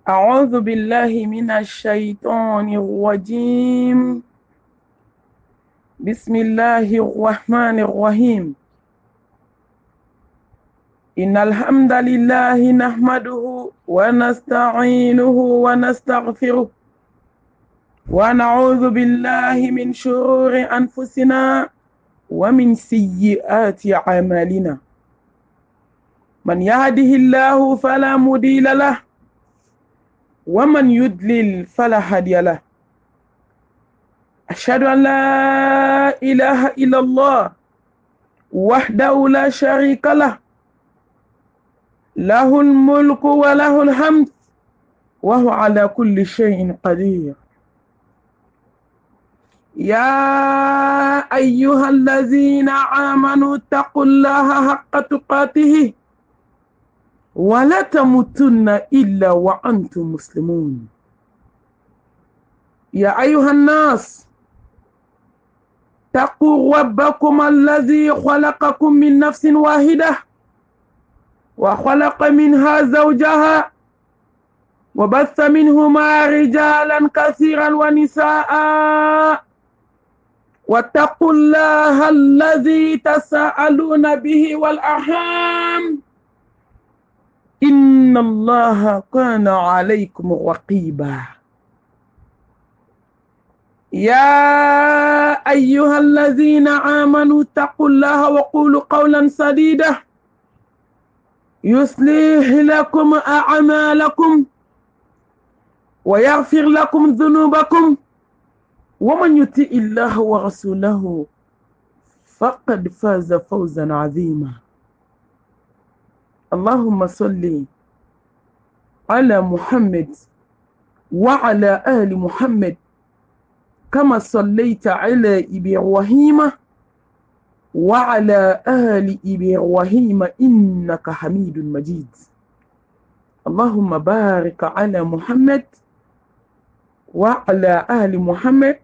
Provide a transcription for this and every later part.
أعوذ بالله من الشيطان الرجيم. بسم الله الرحمن الرحيم. إن الحمد لله نحمده ونستعينه ونستغفره ونعوذ بالله من شرور أنفسنا ومن سيئات أعمالنا. من يهده الله فلا مضل له ومن يضلل فلا هادي له. أشهد أن لا إله إلا الله وحده لا شريك له، له الملك وله الحمد وهو على كل شيء قدير. يا أيها الذين آمنوا اتقوا الله حق تقاته ولا تموتن إلا وأنتم مسلمون. يا أيها الناس اتقوا ربكم الذي خلقكم من نفس واحدة وخلق منها زوجها وبث منهما رجالا كثيرا ونساء، واتقوا الله الذي تساءلون به والأرحام إن الله كان عليكم رقيبا. يا أيها الذين آمنوا اتقوا الله وقولوا قولا سديدا يصلح لكم أعمالكم ويغفر لكم ذنوبكم، ومن يطع الله ورسوله فقد فاز فوزا عظيما. اللهم صل على محمد وعلى آل محمد كما صليت على إبراهيم وعلى آل إبراهيم إنك حميد مجيد. اللهم بارك على محمد وعلى آل محمد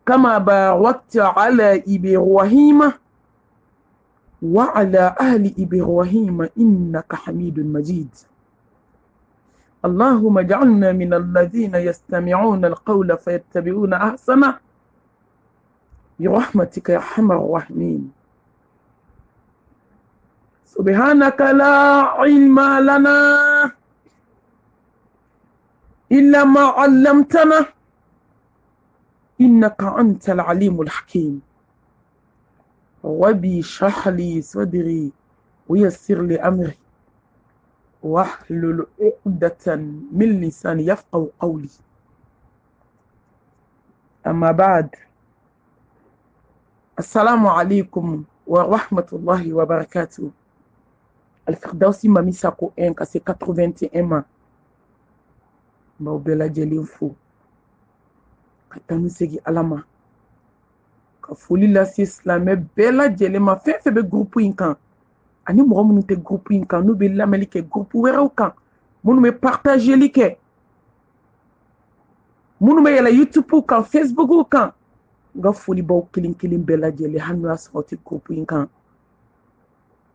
كما باركت على إبراهيم وعلى آل إبراهيم إنك حميد مجيد. اللهم اجعلنا من الذين يستمعون القول فيتبعون أحسنه برحمتك يا أرحم الراحمين. سبحانك لا علم لنا إلا ما علمتنا إنك أنت العليم الحكيم. ربي اشرح لي صدري ويسر لي أمري واحلل عقدة من لساني يفقهوا قولي. أما بعد، السلام عليكم ورحمة الله وبركاته. الفردوسي مامي ساكو إنكا سي 81 Maubela jeli mfu katanu segi alama ka foli lase silamɛ bɛɛ lajɛlen ma fɛn fɛn bɛ groupe in kan ani mɔgɔ minnu tɛ groupe in kan n'u bɛ lamɛnli kɛ groupe wɛrɛw kan, minnu bɛ partageli kɛ, minnu bɛ yɛlɛ YouTube kan, Facebook kan. N ka foli baw kelen kelen bɛɛ lajɛlen hali n'o y'a sɔrɔ tɛ groupe in kan.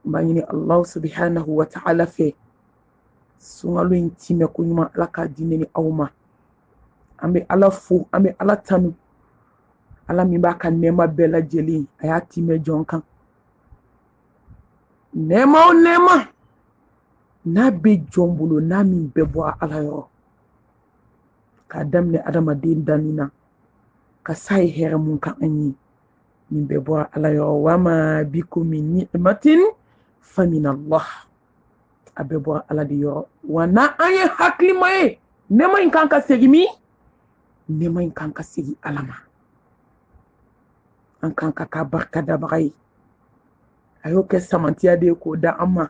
N b'a ɲini Allah subhanahu wa ta'ala fɛ sunkalo in timɛ ko ɲuman Ala k'a di ne ni aw ma. An bɛ Ala fo, an bɛ Ala tanu. Ala min b'a ka nɛɛma bɛɛ lajɛlen a y'a timɛ jɔn kan. Nɛɛma o nɛɛma n'a bɛ jɔn bolo n'a min bɛɛ bɔra Ala yɔrɔ, k'a daminɛ adamaden danni na ka s'a ye hɛrɛ mun kan an ye, min bɛɛ bɔra Ala yɔrɔ. Wa ma bikum min ni'matin fa min Allah. A bɛɛ bɔra Ala de yɔrɔ. Wa n'a an ye hakilima ye nɛɛma in kan ka segin min? Nɛɛma in kan ka segin Ala ma. An kan ka k'a barikadabaga ye. A y'o kɛ samantiya de ye k'o da an ma.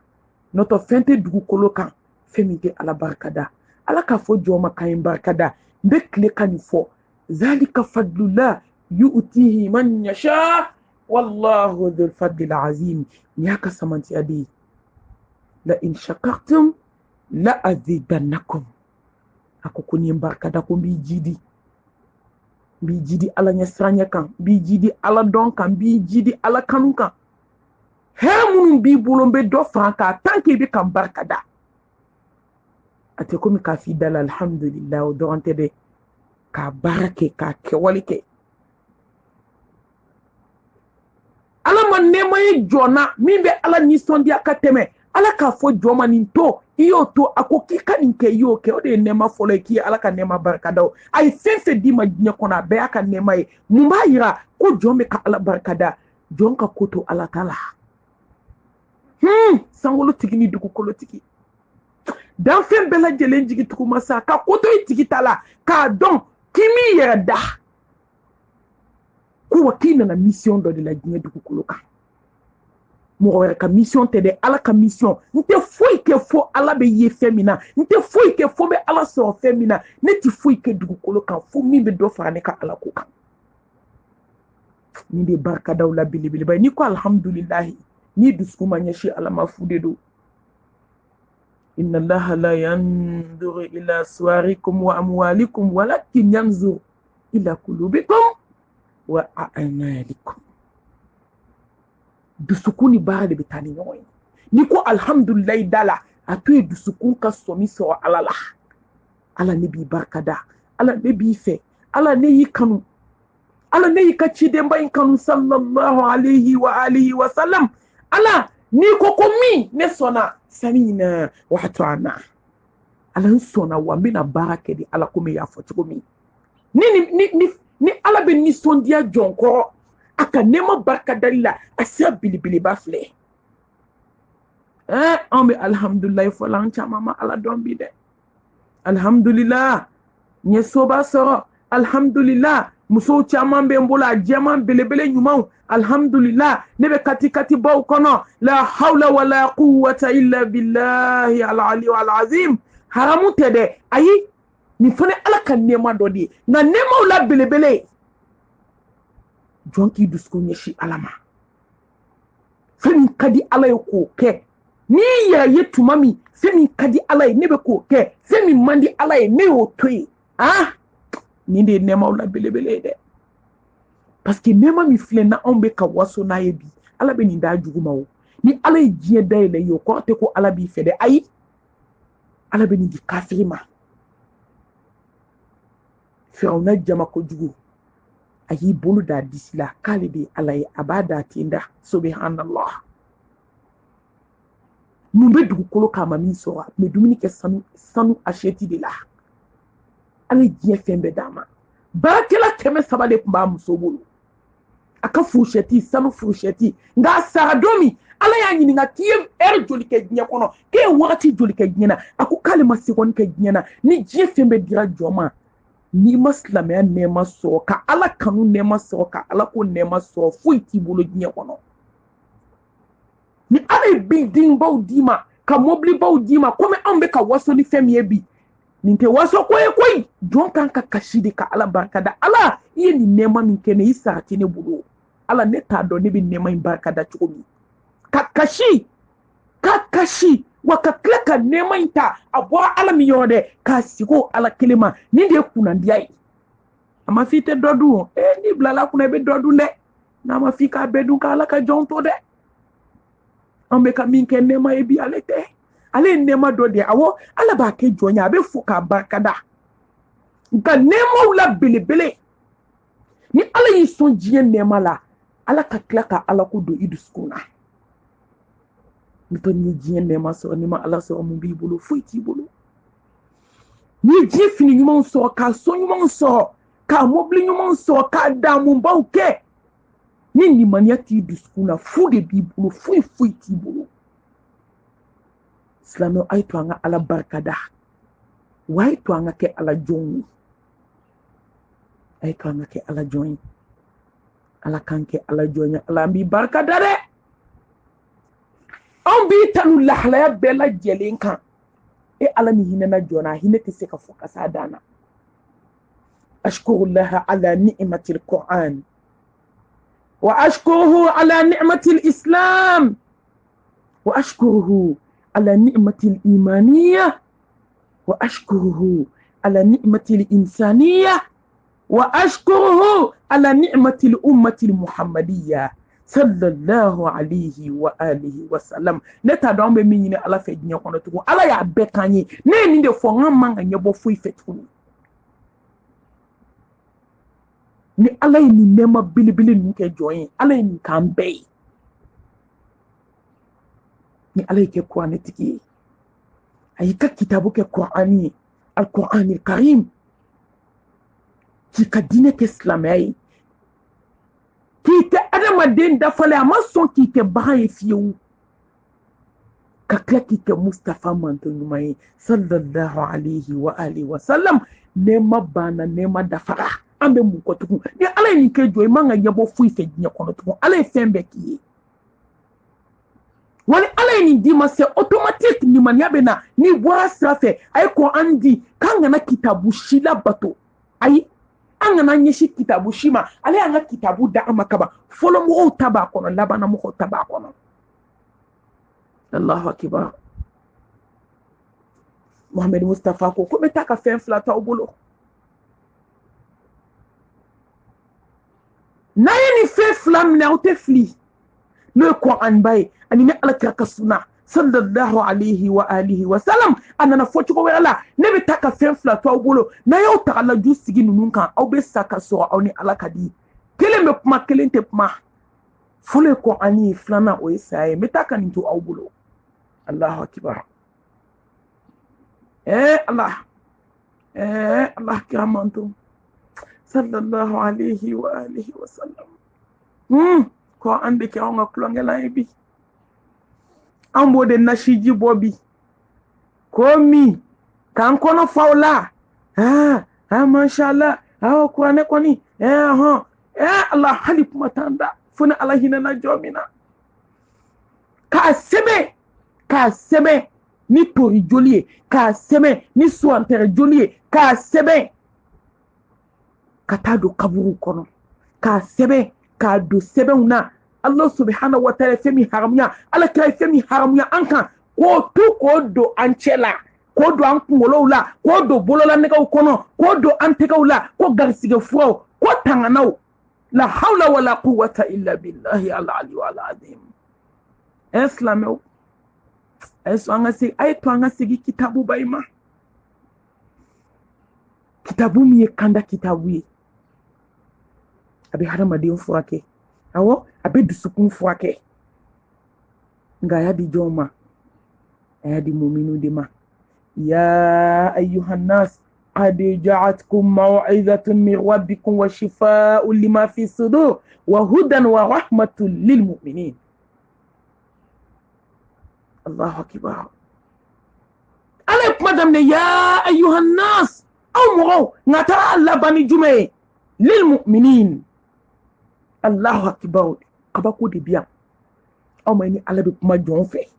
N'o tɛ fɛn tɛ dugukolo kan fɛn min tɛ Ala barikada. Ala k'a fɔ jɔn ma k'an ye barikada. N bɛ tile ka nin fɔ. Zalika fadlullah yu'tihi man yasha wallahu dhul fadlil azim. Ni y'a ka samantiya de ye. La in shakartum la azidannakum. A ko ko ni ye barikada ko n b'i jidi. N b'i jidi Ala ɲɛsiranɲɛ kan, n b'i jidi Ala dɔn kan, n b'i jidi Ala kanu kan. Hɛrɛ minnu b'i bolo n bɛ dɔ fara kan tant que i bɛ ka n barikada. ate komi ka fi dala alhamdulillah o dɔrɔn de ka barake ka kɛwale kɛ ala ma nɛɛma ye jɔna min bɛ ala nisɔndiya ka tɛmɛ ala k'a fɔ jɔn ma nin to i y'o to a ko k'i ka nin kɛ i y'o kɛ o de ye nɛɛma fɔlɔ ye k'i ye ala ka nɛɛma barikada o a ye fɛn fɛn d'i ma diɲɛ kɔnɔ a bɛɛ y'a ka nɛɛma ye mun b'a yira ko jɔn bɛ ka ala barikada jɔn ka ko to ala ta la sankolotigi ni dugukolotigi danfɛn bɛɛ lajɛlen jigi tuguma sa ka ko to i tigi ta la k'a dɔn k'i m'i yɛrɛ da ko wa k'i nana mission dɔ de la diɲɛ dugukolo kan mɔgɔ wɛrɛ ka mission tɛ dɛ ala ka mission n tɛ foyi kɛ fo ala bɛ ye fɛn min na n tɛ foyi kɛ fo bɛ ala sɔrɔ fɛn min na ne tɛ foyi kɛ dugukolo kan fo min bɛ dɔ fara ne ka ala ko kan ni de barikadaw la belebeleba ni ko alhamdulilahi ni dusukun ma ɲɛsin ala ma fu de don inna allaha la yanzuru ila suwarikum wa amwalikum walakin yanzuru ila kulubikum wa a'malikum dusukun ni baara de bɛ taa ni ɲɔgɔn ye ni ko alhamdulilahi da la a to ye dusukun ka sɔmi sɔrɔ ala la ala ne b'i barikada ala ne b'i fɛ ala ne y'i kanu ala ne y'i ka cidenba in kanu sallallahu alayhi wa alihi wa sallam ala ni ko ko min ne sɔnna samina wa ata'na ala n sɔnna wa n bɛna baara kɛ di ala komi y'a fɔ cogo min ni ala bɛ nisɔndiya jɔn kɔrɔ a ka nɛɛma barikadali la a sira belebeleba filɛ an bɛ alhamdulilayi fɔla an caman ma ala dɔn bi dɛ alhamdulillah n ye soba sɔrɔ alhamdulillah musow caman bɛ n bolo a jɛman belebele ɲumanw alhamdulillah ne bɛ kati baw kɔnɔ la hawla wala quwwata illa billahi al-ali al-azim haramu tɛ dɛ ayi nin fana ala ka nɛɛma dɔ de ye nka nɛɛmaw la belebele jɔn k'i dusukun ɲɛsin ala ma fɛn min ka di ala ye k'o kɛ n'i yɛrɛ ye tuma min fɛn min ka di ala ye ne bɛ k'o kɛ fɛn min man di ala ye ne y'o to yen nin de ye nɛɛmaw la belebele ye dɛ parce que nɛɛma min filɛ na anw bɛ ka waso n'a ye bi ala bɛ nin da jugu ma o ni ala ye diɲɛ dayɛlɛ ye o kɔrɔ tɛ ko ala b'i fɛ dɛ ayi ala bɛ nin di kafiri ma firawuna jama kojugu a y'i bolo da disi la k'ale de ye ala ye a b'a da ten da subhanallah mun bɛ dugukolo k'a ma min sɔrɔ a tun bɛ dumuni kɛ sanu asiyɛti de la ala ye diɲɛ fɛn bɛɛ d'a ma baarakɛla 300 de tun b'a muso bolo a ka furushɛti sanu furushɛti nka a sara don min ala y'a ɲininka k'i ye heure joli kɛ diɲɛ kɔnɔ k'e ye wagati joli kɛ diɲɛ na a ko k'ale ma seconde kɛ diɲɛ na ni diɲɛ fɛn bɛɛ dira jɔn ma n'i ma silamɛya nɛɛma sɔrɔ ka ala kanu nɛɛma sɔrɔ ka ala ko nɛɛma sɔrɔ foyi t'i bolo diɲɛ kɔnɔ ni ala ye building baw d'i ma ka mobili baw d'i ma komi anw bɛ ka waso ni fɛn min ye bi nin tɛ waso ko ye koyi jɔn kan ka kasi de ka ala barikada ala i ye nin nɛɛma min kɛ ne i sara tɛ ne bolo ala ne t'a dɔn ne bɛ nɛɛma in barikada cogo min ka kasi wa ka tila ka nɛɛma in ta a bɔra ala min yɔrɔ dɛ k'a sigi o ala kelen ma nin de ye kunnandiya ye a ma f'i tɛ dɔ dun o n'i bilala kunna i bɛ dɔ dun dɛ n'a ma f'i k'a bɛɛ dun k'ala ka jɔn to dɛ an bɛ ka min kɛ nɛɛma ye bi ale tɛ ale ye nɛɛma dɔ de ye awɔ ala b'a kɛ jɔn ye a bɛ fo k'a barikada nka nɛɛmaw la belebele ni ala y'i sɔn diɲɛ nɛɛma la ala ka tila ka ala ko don i dusukun na n'o ni diɲɛ nɛɛma sɔrɔ ni ma ala sɔrɔ mun b'i bolo foyi t'i bolo ni ye diɲɛ fini ɲumanw sɔrɔ k'a so ɲumanw sɔrɔ k'a mobili ɲumanw sɔrɔ k'a damunbaw kɛ ni limaniya t'i dusukun na fu de b'i bolo foyi t'i bolo silamɛw a ye to an ka ala barikada wa a ye to an ka kɛ ala jɔnw ye a ye to an ka kɛ ala jɔn ye ala k'an kɛ ala jɔn ye ala an b'i barikada dɛ anw b'i tanu lahalaya bɛɛ lajɛlen kan ala ni hinɛ na jɔn na hinɛ tɛ se ka fɔ ka s'a dan na ashkurullaha ala ni'matil qur'an wa ashkuruhu ala ni'matil islam wa ashkuruhu على نعمة الإيمانية وأشكره على نعمة الإنسانية وأشكره على نعمة الأمة المحمدية sallallahu alayhi wa alihi wa sallam ne ta don be min ni ala fe dinya kono to ala ya be kanyi ne ni de fo ngam man nyebo fu ifetu ni ala ni nema bilibili ni ke joyin ala ni kan be ni ala ke Qur'an tiki ay ka kitabu ke Qur'ani al-Qur'an al-Karim ki ka dine ke islamai ki te adamaden dafale ama son ki te bahan fiyewu ka kila ki te Mustafa manto nyumaye sallallahu alayhi wa alihi wa sallam nema bana nema dafara ambe mu ko tuku ni ala ni ke joy manga yebo fu ife dinya kono tuku ala fembe ki wani ala ni di ma se automatique ni man yabe na ni wara srafe ay ko andi kanga na kitabu shila bato ay anga na nyeshi kitabu shima ale anga kitabu da amakaba folo mo taba kono labana mo taba kono Allahu akbar Muhammad Mustafa ko betaka fen flata obulo na ni fe flam na ote fli le Qur'an bay ani ne alaka sunna sallallahu alayhi wa alihi wa sallam anana fochi ko wala ne betaka fen flata obulo na yo takala ju sigi nunun kan aw be saka so aw ni alaka di kelembe kuma kelente kuma fole ko ani flana o isaye metaka ni to obulo Allahu akbar Allah kiramantu sallallahu alayhi wa alihi wa sallam ko ande ke on klongela ebi ambo de nashiji bobi komi kan kono faula mashallah ko ane koni Allah halip matanda funa Allah hinana jomina ka sebe ni tori jolie ka sebe ni soantere jolie ka sebe kata do kaburu kono ka sebe ka do sebe una Allah subhanahu wa ta'ala femi haramnya ala kai femi haramnya anka ko to ko do anchela ko do an kungolola ko do bolola nega kono ko do antegaula ko garsige furo ko tanganaw la hawla wala quwwata illa billahi al-ali wal azim islamu eso angasi ay to angasi kitabu bayma kitabu mi kanda kitabu yi abi haramadin fuake awo abi dusukun fuake nga ya di joma ya di mu'minu dima ya ayyuhan nas qad ja'atkum maw'izatun min rabbikum wa shifaa'un lima fi sudur wa hudan wa rahmatun lil mu'minin Allahu akbar alek madam ne ya ayyuhan nas amro ngata Allah bani jume lil mu'minin Allahu akbar kabako de biya aw may ni ala bi kuma jonfe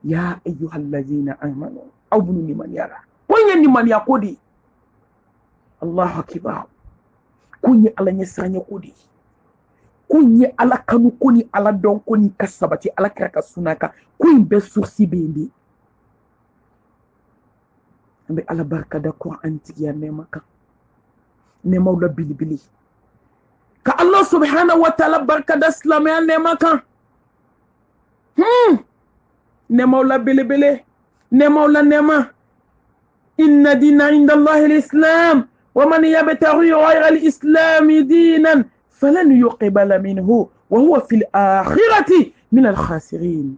ya ayyuhal ladina amanu aw bunu ni man yara konya ni man yakodi Allahu akbar kunyi ala nyesanya kodi kunyi ala kanu kuni ala don kuni kasabati ala karaka sunaka kun be sursi bindi ambe ala barka da Qur'an tiya ne maka ne mawla bilibili ka Allah subhanahu wa ta'ala barka da islamiyan ne maka ne mawla bilibili ne mawla nema inna dina inda Allah al-islam wa man yabtaghi ghayra al-islam dinan falan yuqbala minhu wa huwa fil akhirati min al-khasirin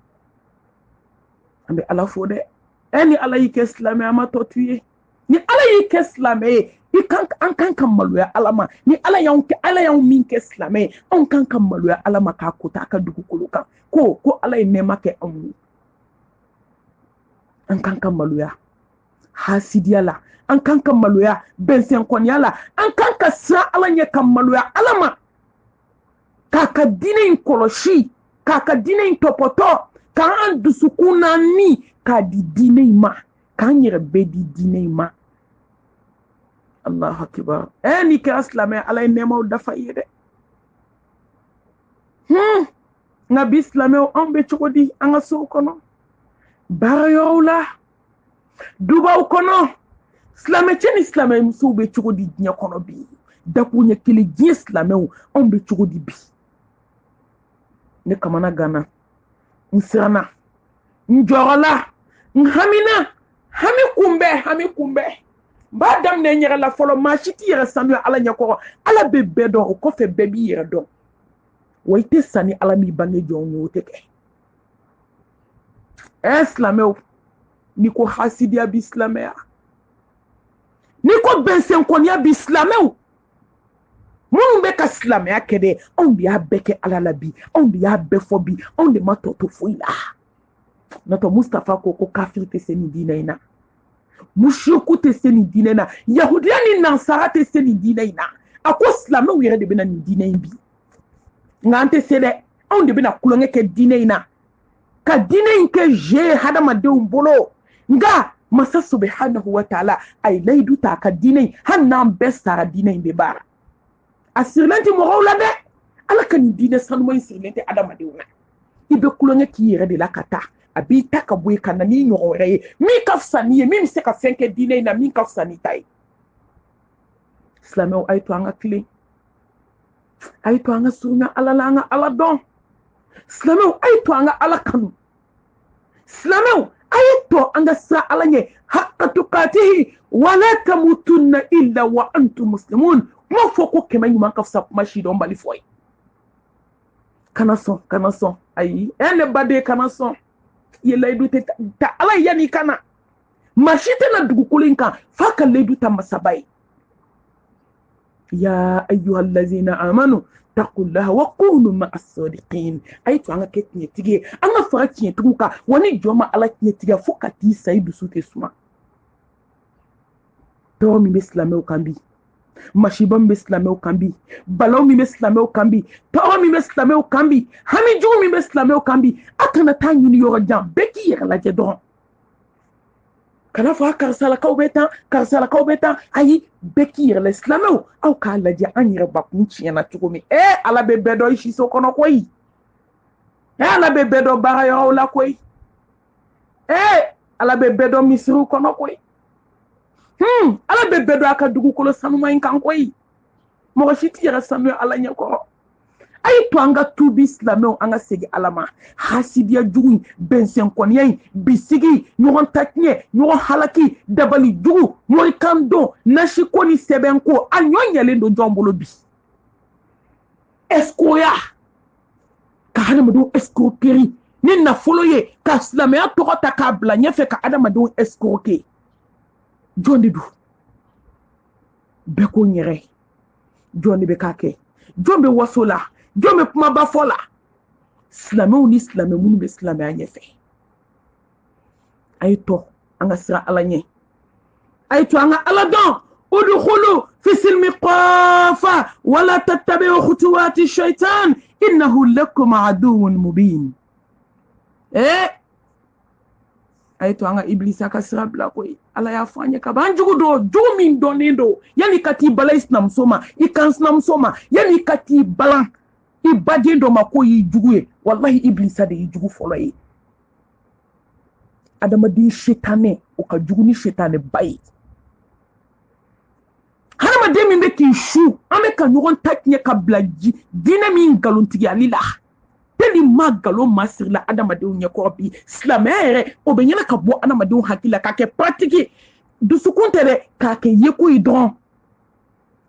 ambe ala fode eni ala yike islami ama totuye ni ala yike islami ikan an kan kamalu ya alama ni ala yaun min ke islami an kan kamalu ya alama ka kota ka dugu kuluka ko ala ne make an kan kamalu ya hasidiyala an kan kamalu ya bensen konyala an kan ka sa ala nye kamalu ya alama kaka dine koloshi kaka dine topoto ka an dusukuna ni ka di dine ma ka nyere be di dine ma Allahu akbar ni ka islame ala nema dafa yede nabi islame on be chokodi anga so kono barayola duba kono islame chen islame muso be chokodi nya kono bi dakunya kile ji islame on be chokodi bi ne kamana gana nsirana njorola nhamina hami kumbe ba dam ne nyere la folo ma shiti yere sanu ala nyakoro ala bebe do ko fe bebi yere do waite sani ala mi bange jonyo teke islameo niko hasidia bi islamea niko bensen konia bi islameo munu be ka islamea kede on bi abeke ala labi on bi abefo bi on de matoto foila nato Mustafa ko kafir te seni dina ina mushiku te seni dina ina yahudiya ni nansara te seni dina ina ako islameo yere de bena ni dina bi ngante sede on de bena kulonge ke dina ina ka dina nke je hada madeun bolo nga masa subhanahu wa ta'ala ay laydu ta ka dina hannan besara dina be bara asirlanti mo hawla de ala kan dina sanu moy sirlente ada madeun ibe kulonge ki yere de la kata abi taka boy kana ni nyore mi kafsani mi se ka fenke dina ina mi kafsani tay islameo ay to anga kle ay to anga suna ala la anga ala don islameo ay to anga ala kanu islameo ay to anga sa ala nye haqqa tuqatihi wala tamutunna illa wa antum muslimun mo foko kemanyu man kafsa mashi don bali foy kana son ay ene bade kana son ye laydu ta ala yani kana mashite na dugukulinka faka laydu ta masabai ya ayyuhal ladzina amanu taqullaha wa kunu ma'as sadiqin ay to anga ketni tige anga farati tuka woni joma ala ketni tige fokati saidu sute suma to mi islameu kambi mashibam islameu kambi balaw mi islameu kambi to mi islameu kambi hami ju mi islameu kambi atana tanyi ni yoro jam beki yera la jedon kana fa karsala kaubeta ayi beki yera islameu au ka la je anyira bakunchi na tukumi ala bebe do ishi so kono koyi ala bebe do bara yo la koyi ala bebe do misru kono koyi ala bebe do aka dugu kolo sanu mai kan koyi mo shiti yera sanu ala nyako ay to anga tubi islameo anga segi alama hasidiya jugu bensen koniyai bisigi nyogon taknye nyogon halaki dabali jugu mori kando nashi koni sebenko anyon yele do jombolo bi eskoya ka hanamadu escroquerie ni na foloye ka islamea to ta ka bla nyefe ka adamadu escroquer jondi du beko nyere jondi be kake jombe wasola jombe kuma bafola islameu ni islameu munu be islameu anyefe ayto anga sira alanye ayto anga aladon udkhulu fi silmi qafa wala tattabi'u khutuwati shaytan innahu lakum aduwwun mubin ayto anga iblisa ka sira bla koy ala ya fanye ka banjugo do jumin donendo yani kati balais nam soma ikans nam soma yani kati balan ibadiendo makoyi juguye wallahi iblisa de jugu foloyi adama di shetane o ka jugu ni shetane bayi hanama de min be ki shu ame ka nyogon taknya ka blaji dina min galontigi alila teli magalo masirla adama de unya ko bi islamere o be nyana ka bo adama de hakila ka ke pratique du sukuntere ka ke yeku idon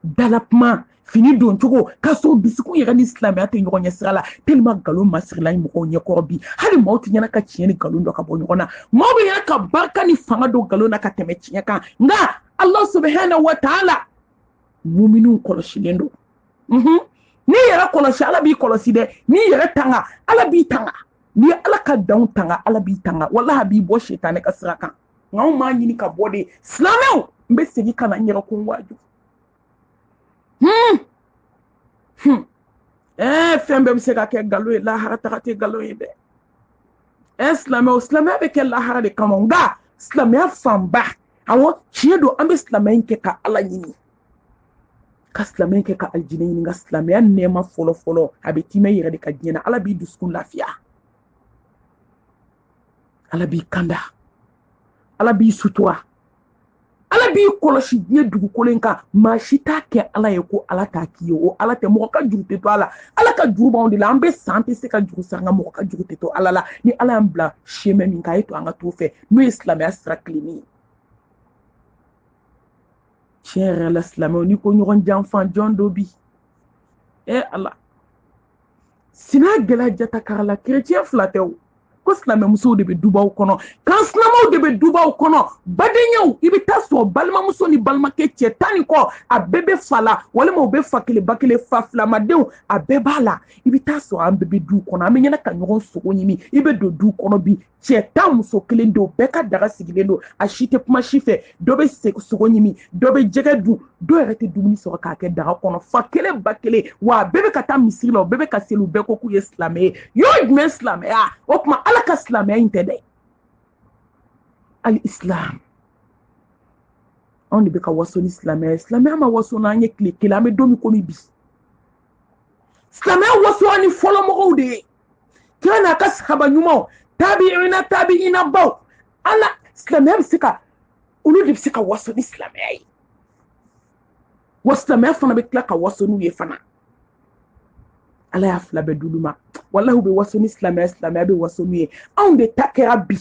dalapma fini don tugo kaso bisiku yega ni islam ya te nyonya sirala tellement galo masirla ni mo nyeko bi hali mauti nyana ka chieni galo ndo ka bo nyona mo be yana ka barka ni fanga do galo na ka teme chinyaka nga Allah subhanahu wa ta'ala mu'minun koloshilendo ni yara koloshi ala bi koloshi de ni yara tanga ala bi tanga ni ala ka down tanga ala bi tanga wallahi bi bo shaytan ka siraka ngaw ma nyini ka bode islameu mbe segi kana nyero ko waju fembe mseka ke galo la harata te galo ide islameu be ke la harade kamonga islameu famba awo chiedo ambe islameu ke ka ala nyini ka islameu ke ka aljinaini nga islameu nema folo abeti me yere de ka jina ala bi duskun lafiya ala bi kanda ala bi sutura ala b'i kɔlɔsi diɲɛ dugukolo in kan maa si t'a kɛ ala ye ko ala t'a k'i ye o ala tɛ mɔgɔ ka juru tɛ to ala ala ka juru b'anw de la an bɛ san tɛ se ka juru sara nka mɔgɔ ka juru tɛ to ala la ni ala y'an bila chemin min kan a ye to an ka t'o fɛ n'o ye silamɛya sira tilenni ye tiɲɛ yɛrɛ la silamɛw n'i ko ɲɔgɔn janfan jɔn dɔ bi ala sina gɛlɛya jata kara la chrétien fila tɛ o ko silamɛmusow de bɛ dubaw kɔnɔ kan silamɛw de bɛ dubaw kɔnɔ badenyaw i bɛ taa sɔrɔ balimamuso ni balimakɛ cɛ tan ni kɔ a bɛɛ bɛ fa la walima u bɛ fa kelen ba kelen fa filamadenw a bɛɛ b'a la i bɛ taa sɔrɔ an bɛɛ bɛ du kɔnɔ an bɛ ɲɛna ka ɲɔgɔn sogo ɲimi i bɛ don du kɔnɔ bi cɛ tan muso kelen don bɛɛ ka daga sigilen don a si tɛ kuma si fɛ dɔ bɛ sogo ɲimi dɔ bɛ jɛgɛ dun dɔw yɛrɛ tɛ dumuni sɔrɔ k'a kɛ daga kɔnɔ fa kelen ba kelen wa a bɛɛ bɛ ka taa misiri la o bɛɛ bɛ ka seli u bɛɛ ko k'u ye silamɛ ye y'o jumɛn silamɛya o tuma ala ka silamɛya in tɛ dɛ al-islam anw de bɛ ka waso ni silamɛya silamɛya ma waso n'an ye tile kelen an bɛ don min komi bi silamɛya waso ni fɔlɔmɔgɔw de ye kira n'a ka sahaba ɲumanw tabi'ina baw ala silamɛya bɛ se ka olu de bɛ se ka waso ni silamɛya ye wa silamɛya fana bɛ tila ka waso n'u ye fana ala y'a fila bɛɛ d'olu ma wallahi u bɛ waso ni silamɛya silamɛya bɛ waso n'u ye anw de ta kɛra bi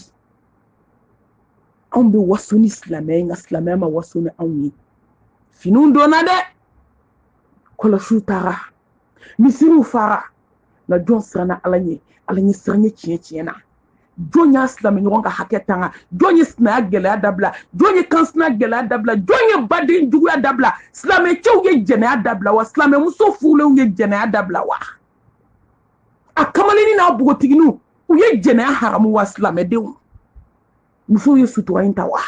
anw bɛ waso ni silamɛya ye nka silamɛya ma waso ni anw ye finiw donna dɛ kɔlɔsiw taara misiriw fara nka jɔn siranna ala ɲɛ siran ye tiɲɛ na jɔn y'a silamɛ ɲɔgɔn ka hakɛ tanga jɔn ye sinaya gɛlɛya dabila jɔn ye kansina gɛlɛya dabila jɔn ye baden juguya dabila silamɛcɛw ye jɛnɛya dabila wa silamɛmuso furulenw ye jɛnɛya dabila wa a kamalenni n'a bogotiginiw u ye jɛnɛya haramu wa silamɛdenw musow ye sutura in ta wa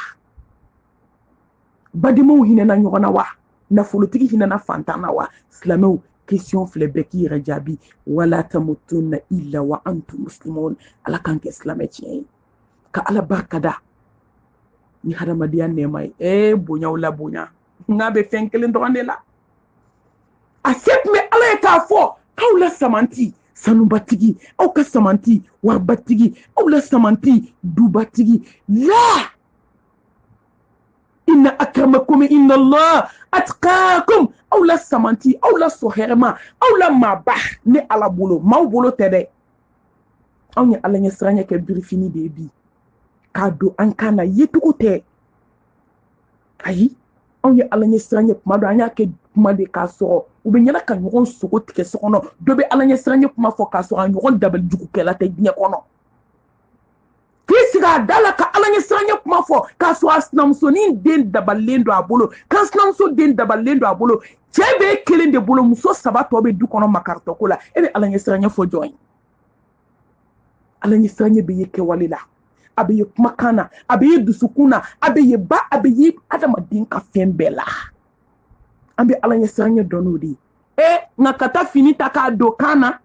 badenmaw hinɛna ɲɔgɔn na wa nafolotigi hinɛna fantan na wa silamɛw question filɛ bɛɛ k'i yɛrɛ jaabi wala tamutunna illa wa antum muslimun ala k'an kɛ silamɛ tiɲɛ ye ka ala barika da ni hadamadenya nɛɛma ye bonyaw la bonya n'a bɛ fɛn kelen dɔrɔn de la a se tun bɛ ala ye k'a fɔ k'aw la samanti sanubatigi aw ka samanti waribatigi aw la samanti dubatigi la inna akramakum inna Allah atqakum aw la samanti aw la sohɛrɛma aw la maaba ne ala bolo maaw bolo tɛ dɛ anw ye ala ɲɛ siranya kɛ birifini de ye bi k'a don an kan na yecogo tɛ ayi anw ye ala ɲɛ siranya kuma dɔ an y'a kɛ kuma de k'a sɔrɔ u bɛ ɲɛna ka ɲɔgɔn sogo tigɛ so kɔnɔ dɔ bɛ ala ɲɛ siranya kuma fɔ k'a sɔrɔ a ɲɔgɔn dabali jugukɛla tɛ diɲɛ kɔnɔ k'i sigi a da la ka ala ɲɛ siranya kuma fɔ k'a sɔrɔ a sinamusonin den dabalilen don a bolo kan sinamuso den dabalilen don a bolo cɛ bɛ kelen de bolo muso saba tɔ bɛ du kɔnɔ makaritɔko la e bɛ ala ɲɛ siranya fɔ jɔn ye ala ɲɛ siranya bɛ ye kɛwale la a bɛ ye kumakan na a bɛ ye dusukun na a bɛ ye ba a bɛ ye adamaden ka fɛn bɛɛ la an bɛ ala ɲɛ siranya dɔn n'o de ye nka ka taa fini ta k'a don kan na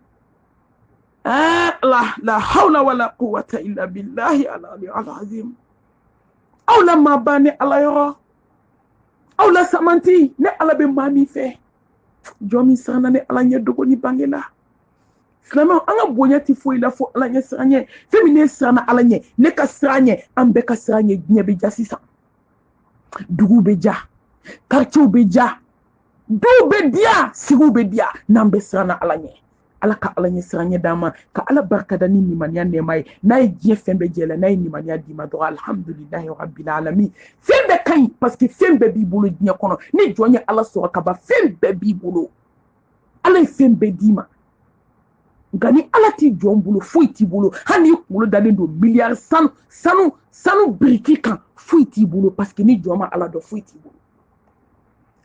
la hawla wala quwwata illa billahi al-azim aw la maaba ni ala yɔrɔ aw la samanti ne ala bɛ maa min fɛ jɔn min siranna ne ala ɲɛ dogo ni bange la silamɛw an ka bonya tɛ foyi la fo ala ɲɛ siran ɲɛ fɛn min ne siranna ala ɲɛ ne ka siran ɲɛ an bɛɛ ka siran ɲɛ diɲɛ bɛ ja sisan duguw bɛ ja quartiew bɛ ja duw bɛ diya sigiw bɛ diya n'an bɛ siranna ala ɲɛ ala ka ala ɲɛ siran ɲɛ d'an ma ka ala barikada ni nimaniya nɛɛma ye n'a ye diɲɛ fɛn bɛɛ jɛ la n'a ye nimaniya d'i ma dɔrɔn alhamdulilahi rabbil alamin fɛn bɛɛ ka ɲi parce que fɛn bɛɛ b'i bolo diɲɛ kɔnɔ ni jɔn ye ala sɔrɔ ka ban fɛn bɛɛ b'i bolo ala ye fɛn bɛɛ d'i ma nka ni ala t'i jɔn bolo foyi t'i bolo hali n'i kunkolo dalen don miliyari sanu biriki kan foyi t'i bolo parce que ni jɔn ma ala dɔn foyi t'i bolo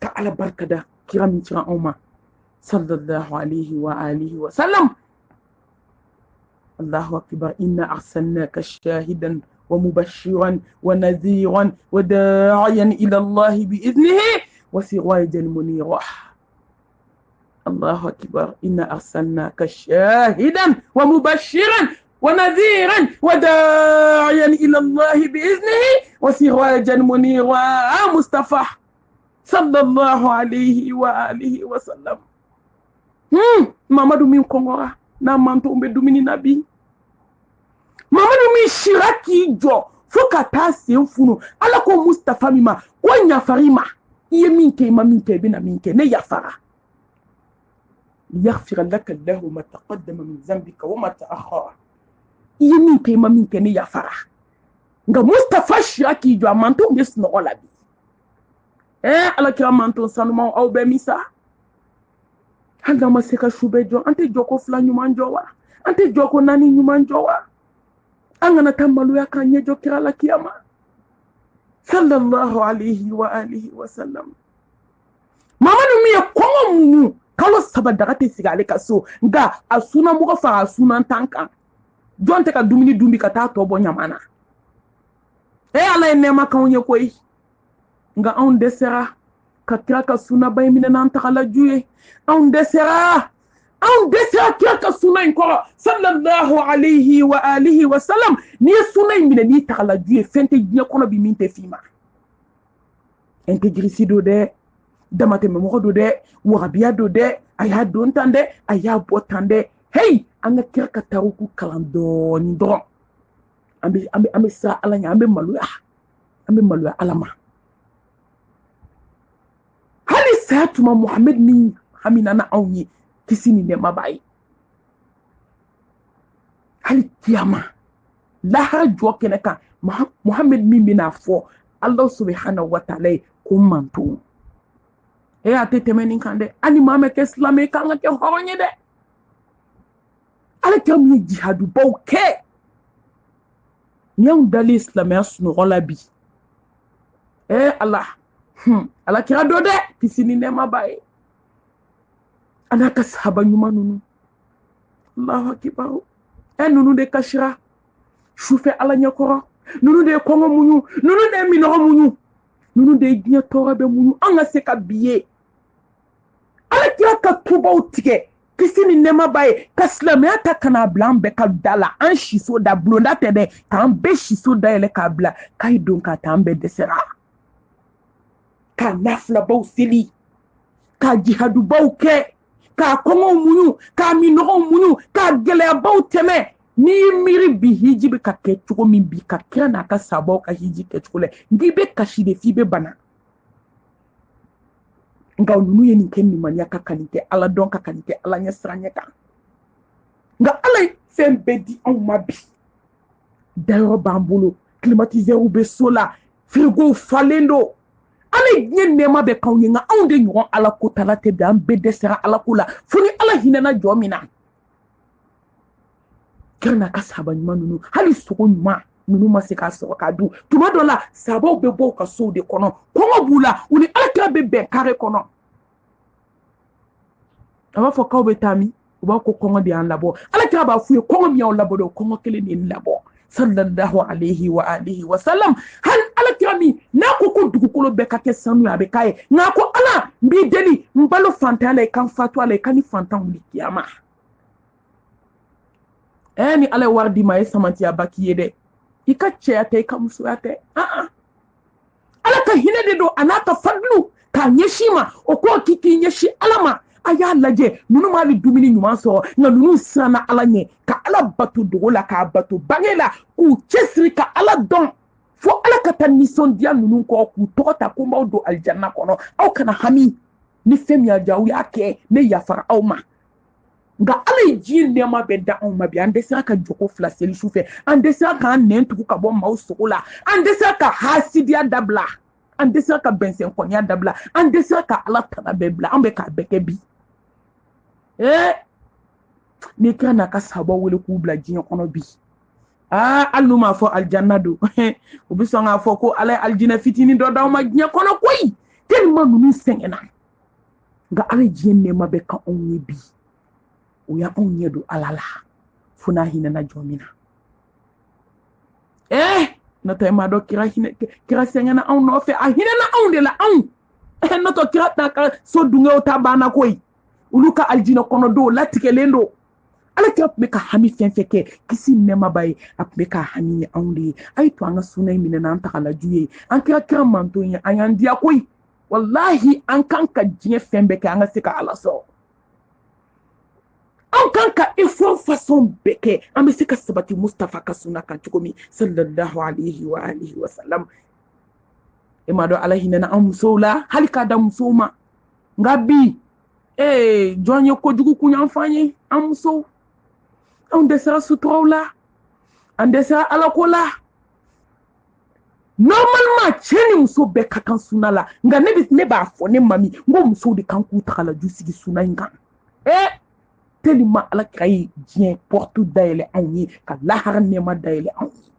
ka ala barikada kira min cira anw ma sallallahu alayhi wa alihi wa sallam Allahu akbar inna arsalnaka shahidan wa mubashiran wa nadhiran wa da'iyan ila Allah bi idnihi wa sirajan munira Allahu akbar inna arsalnaka shahidan wa mubashiran wa nadhiran wa da'iyan ila Allah bi idnihi wa sirajan munira Mustafa sallallahu alayhi wa alihi wa sallam Mamadu min kɔngɔra n'a manto bɛ dumuni na bi Mamadu min sira k'i jɔ fo ka taa sen funu ala ko Mustafa min ma ko ɲafarima i ye min kɛ i ma min kɛ i bɛna min kɛ ne yafara liyaghfira laka Allahu ma taqaddama min dhanbika wa ma ta'akhkhara i ye min kɛ i ma min kɛ ne yafara nka Mustafa sira k'i jɔ a mantonw bɛ sunɔgɔ la bi alakira manton sanumanw aw bɛ min sa hali n'an ma se ka su bɛɛ jɔ an tɛ jɔ ko 2 ɲuman jɔ wa an tɛ jɔ ko 4 ɲuman jɔ wa an kana taa maloya k'an ɲɛjɔ kira la kiyama sallallahu alayhi wa alihi wa sallam mamadu min ye kɔngɔ muɲu kalo 3 daga tɛ sigi ale ka so nka a sunamɔgɔ fara a sunan tan kan jɔn tɛ ka dumuni dun bi ka taa tɔ bɔ ɲama na ala ye nɛɛma k'anw ye koyi nka anw dɛsɛra ka kira ka sunaba in minɛ n'an tagalaju ye anw dɛsɛra kira ka suna in kɔrɔ sallallahu alayhi wa alihi wa sallam n'i ye suna in minɛ n'i tagalaju ye fɛn tɛ diɲɛ kɔnɔ bi min tɛ f'i ma intégrité do dɛ damatɛmɛmɔgɔ do dɛ wagabiya do dɛ a y'a don tan dɛ a y'a bɔ tan dɛ hey an ka kira ka tariku kalan dɔɔni dɔrɔn an bɛ siran ala ɲɛ an bɛ maloya ala ma hali saya tuma Muhammed min hamina na anw ye kisi ni nɛɛma b'a ye hali kiyama lahara jɔ kɛnɛ kan Muhammed min bɛna fɔ Allah subhanahu wa ta'ala ye ko manton a tɛ tɛmɛ nin kan dɛ hali maa mɛ kɛ silamɛ ye k'an ka kɛ hɔrɔn ye dɛ ala kira min ye jihadubaw kɛ ni y'anw dalen silamɛya sunɔgɔ la bi ala kira dɔ dɛ kisi ni nɛɛma b'a ye a n'a ka sahaba ɲuman ninnu Allahu akibaru ninnu de kasira sufɛ ala ɲɛkɔrɔ ninnu de ye kɔngɔ muɲu ninnu de ye minɔgɔ muɲu ninnu de ye diɲɛ tɔɔrɔ bɛ muɲu an ka se ka bi ye ala kira ka tubaw tigɛ kisi ni nɛɛma b'a ye ka silamɛya ta kana bila an bɛɛ ka da la an siso da bulonda tɛ dɛ k'an bɛɛ siso dayɛlɛ k'a bila k'a ye don k'a ta an bɛɛ dɛsɛra k'a nafilabaw seli k'a jihadubaw kɛ k'a kɔngɔw muɲu k'a minɔgɔw muɲu k'a gɛlɛyabaw tɛmɛ n'i ye miiri bi hiji bɛ ka kɛ cogo min bi ka kira n'a ka sabaw ka hiji kɛ cogo la n'i bɛ kasi de f'i bɛ bana nka ninnu ye nin kɛ nimaniya ka kan nin kɛ ala dɔn ka kan nin kɛ ala ɲɛ siran ɲɛ kan nka ala ye fɛn bɛɛ di anw ma bi dayɔrɔ b'an bolo climatiseurs bɛ so la frigow falen don ala ye diɲɛ nɛɛma bɛ k'anw ye nka anw de ɲɔgɔn ala ko tala tɛ bi an bɛɛ dɛsɛra ala ko la fo ni ala hinɛna jɔ min na kira n'a ka sahaba ɲuman ninnu hali sogo ɲuman ninnu ma se k'a sɔrɔ k'a dun tuma dɔ la sahabaw bɛ bɔ u ka sow de kɔnɔ kɔngɔ b'u la u ni alakira bɛ bɛn kare kɔnɔ a b'a fɔ k'aw bɛ taa min u b'a ko kɔngɔ de y'an labɔ alakira b'a f'u ye kɔngɔ min y'aw labɔ dɛ o kɔngɔ kelen de ye n labɔ sallallahu alayhi wa alihi wa sallam hali alakira min n'a ko dugukolo bɛɛ ka kɛ sanu ye a bɛ k'a ye nka ko ala n b'i deli n balo fantanya la i ka n fatu a la i ka ni fantan wuli kiyama ni ala ye wari d'i ma a ye samantiyaba k'i ye dɛ i ka cɛya tɛ i ka musoya tɛ ala ka hinɛ de don a n'a ka fadlu k'a ɲɛsin ma o k'o k'i ɲɛsin ala ma a y'a lajɛ ninnu ma hali dumuni ɲuman sɔrɔ nka ninnu siranna ala ɲɛ ka ala bato dogo la k'a bato bange la k'u cɛsiri ka ala dɔn fo ala ka taa nisɔndiya ninnu kɔ k'u tɔgɔ ta ko n b'aw don alijanna kɔnɔ aw kana hami ni fɛn min y'a diya aw y'a kɛ ne yafara aw ma nka ala ye diɲɛ nɛɛma bɛɛ da anw ma bi an dɛsɛra ka jogo 2 seli su fɛ an dɛsɛra k'an nɛn tugu ka bɔ maaw sogo la an dɛsɛra ka hasidiya dabila an dɛsɛra ka bɛnsɛnkɔniya dabila an dɛsɛra ka ala tana bɛɛ bila an bɛ k'a bɛɛ kɛ bi n'i kira n'a ka sahabaw wele k'u bila diɲɛ kɔnɔ bi hali n'u m'a fɔ alijanna don u bɛ sɔn k'a fɔ ko ala ye alijinɛ fitinin dɔ d'aw ma diɲɛ kɔnɔ koyi tellement ninnu sɛgɛnna nka ala ye diɲɛ nɛɛma bɛɛ ka anw ye bi o y'anw ɲɛ don ala la fo n'a hinɛna jɔ min na n'o tɛ i m'a dɔn kira sɛgɛnna anw nɔfɛ a hinɛna anw de la anw n'o tɛ kira t'a ka so dunkew ta banna koyi olu ka alijinɛ kɔnɔdenw latigɛlen don ala kira tun bɛ ka hami fɛn fɛn kɛ kisi nɛɛma b'a ye a tun bɛ ka hami ye anw de ye a ye to an ka suna in minɛ n'an tagalaju ye an kira manton ye an y'an diya koyi wallahi an kan ka diɲɛ fɛn bɛɛ kɛ an ka se ka ala sɔrɔ an kan ka effort façon bɛɛ kɛ an bɛ se ka sabati Mustafa ka suna kan cogo min sallallahu alayhi wa alihi wa sallam e ma dɔn ala hinɛna an musow la hali k'a da musow ma nka bi jɔn ye kojugu kunyanfan ye an musow anw dɛsɛra suturaw la an dɛsɛra alako la normalement cɛ ni muso bɛɛ ka kan suna la nka ne b'a fɔ ne mami n ko musow de kan k'u tagalaju sigi suna in kan tellement ala kira ye diɲɛ porte dayɛlɛ anw ye ka lahara nɛɛma dayɛlɛ anw ye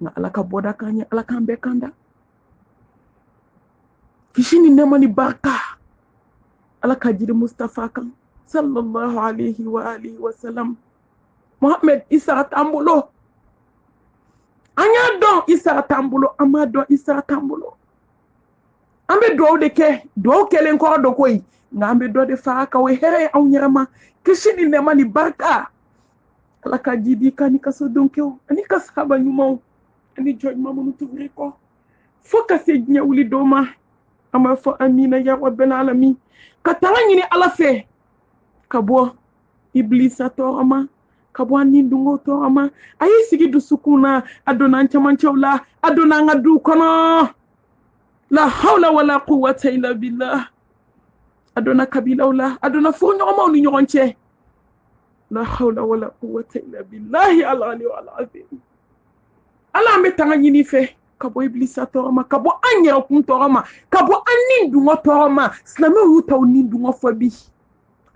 nka ala ka bɔda k'an ye ala k'an bɛɛ kan da kisi ni nɛɛma ni barika ala ka jiri mustafa kan sallallahu alayhi wa alihi wa sallam Mohamed Isa t'an bolo an y'a dɔn Isa t'an bolo an m'a dɔn Isa t'an bolo an bɛ dugawu de kɛ dugawu kɛlen kɔrɔ dɔ koyi nka an bɛ dɔ de fara kan o ye hɛrɛ ye anw yɛrɛ ma kisi ni nɛɛma ni barika ala ka jidi ka ni kasodenw ani ka sahaba ɲumanw ani jɔn ɲuman minnu tugura kɔ fo ka se diɲɛ wuli dɔw ma an b'a fɔ amina ya rabbal alamin ka tanga ɲini ala fɛ ka bɔ iblisa tɔɔrɔ ma ka bɔ an ni dungo tɔɔrɔ ma a y'i sigi dusukun na a donna an cɛmancɛw la a donna an ka duw kɔnɔ la hawla wala quwwata illa billah a donna kabilaw la a donna furuɲɔgɔnmaw ni ɲɔgɔn cɛ la hawla wala quwwata illa billahi al-ali al-azim ala an bɛ tanga ɲini fɛ ka bɔ iblisa tɔɔrɔ ma ka bɔ an yɛrɛkun tɔɔrɔ ma ka bɔ an ni dungɔ tɔɔrɔ ma silamɛw y'u taw ni dungɔ fɔ bi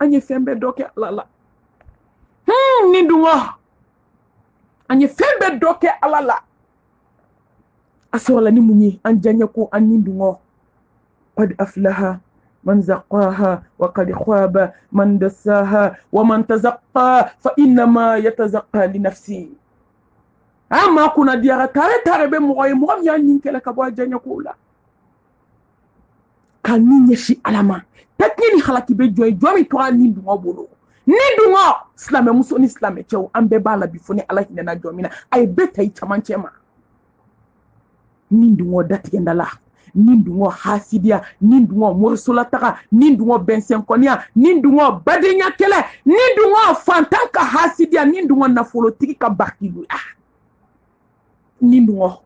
an ye fɛn bɛɛ dɔ kɛ ala la ni dungɔ an ye fɛn bɛɛ dɔ kɛ ala la a sɔrɔla ni mun ye an janya ko an ni dungɔ qad aflaha من زقاها وقد خاب من دساها ومن تزقى فإنما يتزقى لنفسه أما كنا ديارة تاري بمغاية مغام يعني كلا كبوا جانيا كولا كان نيشي علما تكني خلاكي بجوي جوامي توان نيندو بولو نيندو سلامة مسوني سلامة جو أمبي بالا بيفوني الله هنا جوامينا أي بيتا يتمان چما نيندو داتي يندلا nindungo hasidia nindungo morsolataka nindungo bensenkonia nindungo badenya kele nindungo fantanka hasidia nindungo nafolotiki ka bakilu nindungo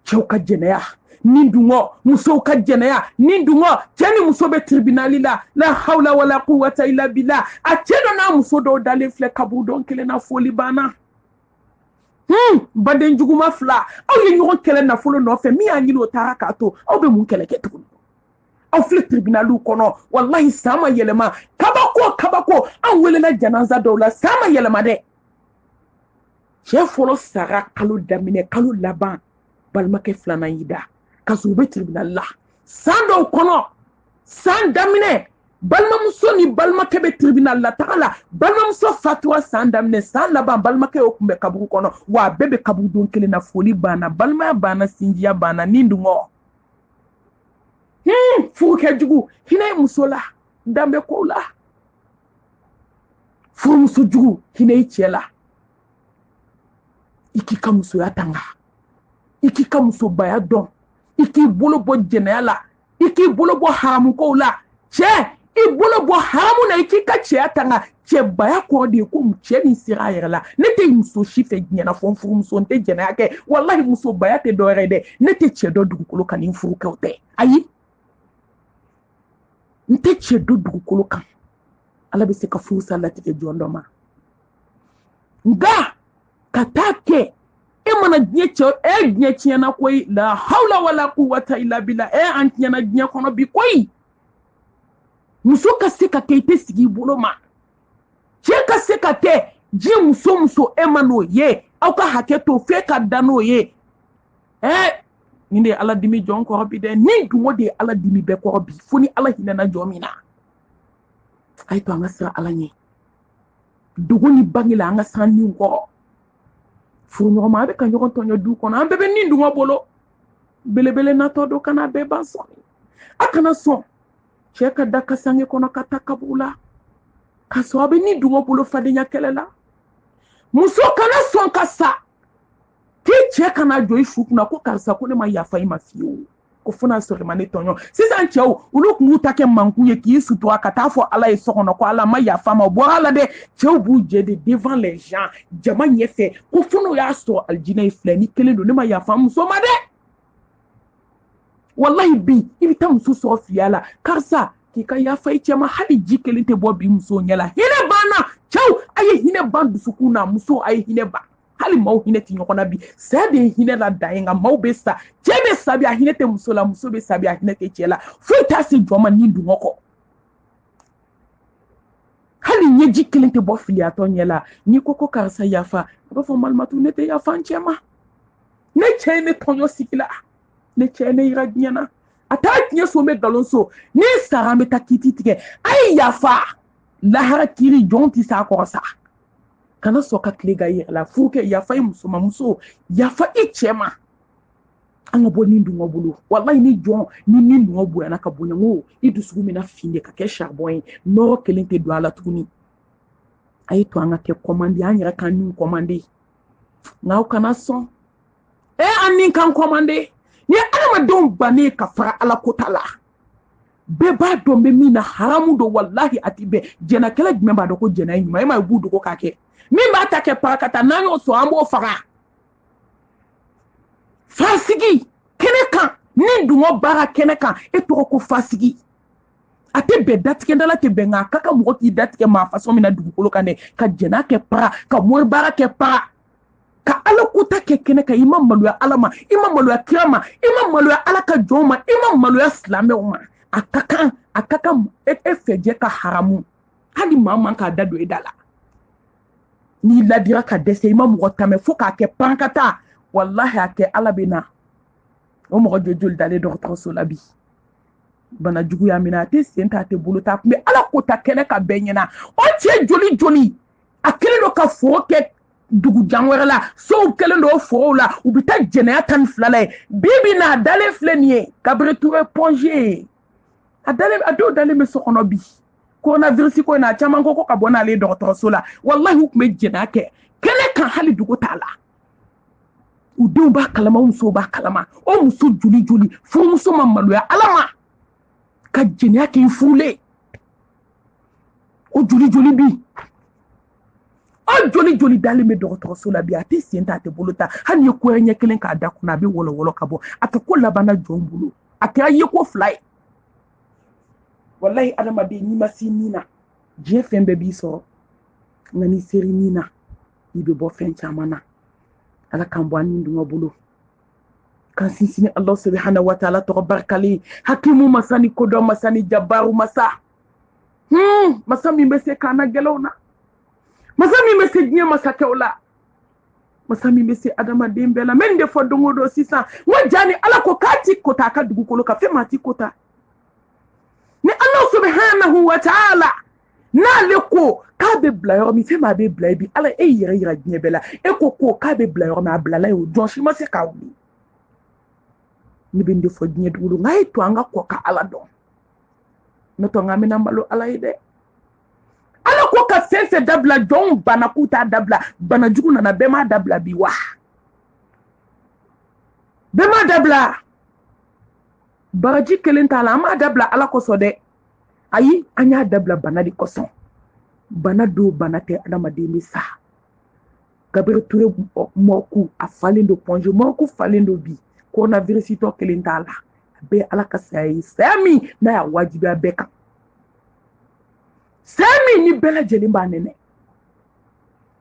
chauka jenaya nindungo muso ka jenaya nindungo cheni muso be tribunali la hawla wala quwwata illa billah a cheno na muso do dale fle kabu don kele na foli bana baden juguma fila aw ye ɲɔgɔn kɛlɛ nafolo nɔfɛ min y'a ɲini o taara k'a to aw bɛ mun kɛlɛ kɛ tuguni aw filɛ tribunaliw kɔnɔ wallahi san ma yɛlɛma kabako an welela janaza dɔw la san ma yɛlɛma dɛ cɛ fɔlɔ sara kalo daminɛ kalo laban balimakɛ filanan y'i da ka sɔrɔ u bɛ tribunal la san dɔw kɔnɔ san daminɛ balimamuso ni balimakɛ bɛ tribunal la taga la balimamuso fatuwa san daminɛ san laban balimakɛ y'o kunbɛ kaburu kɔnɔ wa a bɛɛ bɛ kaburu don kelen na foli banna balimaya banna sinjiya banna ni dungɔ furukɛ jugu hinɛ ye muso la danbe kow la furumuso jugu hinɛ ye cɛ la i k'i ka musoya tanga i k'i ka musobaya dɔn i k'i bolo bɔ jɛnɛya la i k'i bolo bɔ haramu kow la cɛ i bolo bɔ haramu na i k'i ka cɛya tanga cɛbaya kɔrɔ de ye ko cɛ min sera a yɛrɛ la ne tɛ muso si fɛ diɲɛna fɔ n furumuso n tɛ jɛnɛya kɛ wallahi musobaya tɛ dɔwɛrɛ ye dɛ ne tɛ cɛ dɔ dugukolo kan ni n furukɛw tɛ ayi n tɛ cɛ dɔ dugukolo kan ala bɛ se ka furusa latigɛ jɔn dɔ ma nka ka taa kɛ e mana diɲɛ cɛ diɲɛ tiɲɛna koyi la hawla wala quwwata illa billah an tiɲɛna diɲɛ kɔnɔ bi koyi muso ka se ka kɛ i tɛ sigi i bolo ma cɛ ka se ka kɛ diɲɛ muso e ma n'o ye aw ka hakɛ to f'e ka da n'o ye nin de ye ala dimi jɔn kɔrɔ bi dɛ ni dungo de ye ala dimi bɛɛ kɔrɔ bi fo ni ala hinɛna jɔn min na a ye to an ka siran ala ɲɛ dogo ni bange la an ka siran nin kɔrɔ furuɲɔgɔnma a bɛ ka ɲɔgɔn tɔɲɔ du kɔnɔ an bɛɛ bɛ nin dungo bolo belebele natɔ do kana bɛɛ ban sɔn a kana sɔn cɛ ka da kasange kɔnɔ ka taa kaburu la ka sɔrɔ a bɛ nin dungo bolo fadenya kɛlɛ la muso kana sɔn ka sa k'i cɛ kana jɔ i su kunna ko karisa ko ne ma yafa i ma fiyewu ko fo n'a sɔrɔ i ma ne tɔɲɔ sisan cɛw olu kun b'u ta kɛ mankun ye k'i sutura ka taa fɔ ala ye so kɔnɔ ko ala ma yafa ma o bɔra la dɛ cɛw b'u jɛ de devant les gens jama ɲɛfɛ ko fo n'o y'a sɔrɔ alijinɛ ye filɛ ni kelen don ne ma yafa muso ma dɛ wallahi bi i bɛ taa muso sɔrɔ filiya la karisa k'i ka yafa i cɛ ma hali ji kelen tɛ bɔ bi muso ɲɛ la hinɛ banna cɛw a ye hinɛ ban dusukun na muso a ye hinɛ ban hali maaw hinɛ tɛ ɲɔgɔn na bi saya de ye hinɛ la dan ye nka maaw bɛ sa cɛ bɛ sa bi a hinɛ tɛ muso la muso bɛ sa bi a hinɛ tɛ cɛ la foyi t'a se jɔn ma ni dungɔ kɔ hali ɲɛji kelen tɛ bɔ filiyatɔ ɲɛ la n'i ko ko karisa yafa a b'a fɔ malimatu ne tɛ yafa n cɛ ma ne cɛ ye ne tɔɲɔ sigi la ne cɛ ye ne yira diɲɛ na a t'a tiɲɛ so n bɛ nkalon so ni sara an bɛ taa kiti tigɛ a ye yafa lahara kiri jɔn tɛ s'a kɔrɔ sa kana sɔn ka tile ka yɛrɛ la furukɛ yafa i muso ma muso yafa i cɛ ma an ka bɔ ni dungɔ bolo wallahi ni jɔn ni dungɔ bonyana ka bonya ko i dusukun bɛna fin de ka kɛ charbon ye nɔrɔ kelen tɛ don a la tuguni a ye to an ka kɛ commande an yɛrɛ kan nin commande nka aw kana sɔn an nin kan commande ni adamadenw bannen ka fara ala kota la bɛɛ b'a dɔn bɛ min na haramu don wallahi a ti bɛn jɛnakɛla jumɛn b'a dɔn ko jɛna ye ɲuman ye ma b'u dogo k'a kɛ min b'a ta kɛ parakata n'an y'o sɔrɔ an b'o faga fasigi kɛnɛ kan ni dungɔ baara kɛnɛ kan e tɔgɔ ko fasigi a tɛ bɛn datigɛdala tɛ bɛn nka a ka kan mɔgɔ k'i datigɛ maa façon min na dugukolo kan dɛ ka jɛna kɛ para ka mori baara kɛ para ka ala kota kɛ kɛnɛ kan i ma maloya ala ma i ma maloya kira ma i ma maloya ala ka jɔnw ma i ma maloya silamɛw ma a ka kan e fɛjɛ ka haramu hali maa man k'a da don e da la n'i ladira ka dɛsɛ i ma mɔgɔ tɛmɛ fo k'a kɛ pankata wallahi a kɛ ala bɛ na o mɔgɔ joli dalen dɔgɔtɔrɔso la bi bana juguya min na a tɛ sen ta a tɛ bolo ta kun bɛ ala kota kɛnɛ ka bɛɛ ɲɛna o cɛ joli a kɛlen don ka foro kɛ dugu jan wɛrɛ la sow kɛlen don o forow la u bɛ taa jɛnɛya 12 la ye bibi na a dalen filɛ nin ye Gabriel Touré Ponge a dɔw dalen bɛ so kɔnɔ bi coronavirus ko in na a caman ko ka bɔ n'ale dɔgɔtɔrɔso la wallahi u tun bɛ jɛnɛya kɛ kɛnɛ kan hali dugu t'a la u denw b'a kalama u musow b'a kalama o muso joli furumuso ma maloya ala ma ka jɛnɛya kɛ i furulen o joli bi o joli dalen bɛ dɔgɔtɔrɔso la bi a tɛ sen ta a tɛ bolo ta hali ni ye ko ɲɛ kelen k'a da kunna a bɛ wɔlɔwɔlɔ ka bɔ a tɛ ko labanna jɔn bolo a kɛra ye ko 2 ye wallahi adamaden n'i ma se nin na diɲɛ fɛn bɛɛ b'i sɔrɔ nka n'i seri nin na i bɛ bɔ fɛn caman na ala k'an bɔ an ni dungɔ bolo kan sinsin Allah subhanahu wa ta'ala tɔgɔ barikalen hakimu masa ni kodɔn masa ni jabaru masa masa min bɛ se kaana gɛlɛnw na masa min bɛ se diɲɛ masakɛw la masa min bɛ se adamaden bɛɛ la n bɛ nin de fɔ don o don sisan n ko jaa ni ala ko k'a ti kota a ka dugukolo kan fɛn maa ti kota ni Allah subhanahu wa ta'ala n'ale ko k'a bɛ bila yɔrɔ min fɛn maa bɛ bila bi ala e yɛrɛ yira diɲɛ bɛɛ la e ko k'a bɛ bila yɔrɔ min a bilala ye o jɔn si ma se k'a wuli ne bɛ nin de fɔ diɲɛ dugu nka e to an ka kɔ ka ala dɔn ne to n ka mina malo ala ye dɛ ala ko ka fɛn fɛn dabila jɔnw bana k'u t'a dabila bana jugu nana bɛɛ m'a dabila bi wa bɛɛ m'a dabila baraji kelen t'a la an m'a dabila ala kosɔn dɛ ayi an y'a dabila bana de kosɔn bana don bana tɛ adamaden bɛ sa Gabriel Touré mɔku a falen don Ponge mɔku falen don bi coronavirus tɔ kelen t'a la a bɛɛ ala ka saya ye saya min n'a y'a wajibiya bɛɛ kan saya min ni bɛɛ lajɛlen b'a nɛnɛ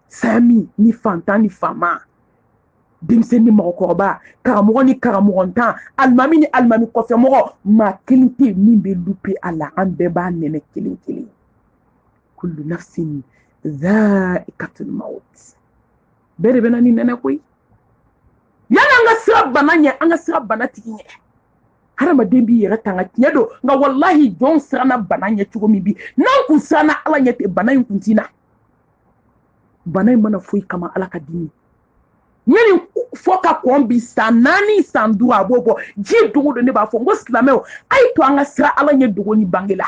saya min ni fantan ni faama denmisɛnnin ni mɔgɔkɔrɔba karamɔgɔ ni karamɔgɔntan alimami ni alimami kɔfɛmɔgɔ maa kelen tɛ yen min bɛ lupe a la an bɛɛ b'a nɛnɛ kelen kelen kullu nafsin za'iqatul maut bɛɛ de bɛ na ni nɛnɛ koyi yani an ka sira bana ɲɛ an ka sira bana tigi ɲɛ hadamaden b'i yɛrɛ tanga tiɲɛ don nka wallahi jɔn siranna bana ɲɛ cogo min bi n'an kun siranna ala ɲɛ ten bana in kun tina bana in mana foyi kama ala ka dimi yani fɔ ka kɔn bi san 4 san 5 a b'o bɔ ji dogo don ne b'a fɔ n ko silamɛw a ye to an ka sira ala ɲɛ dogo ni bange la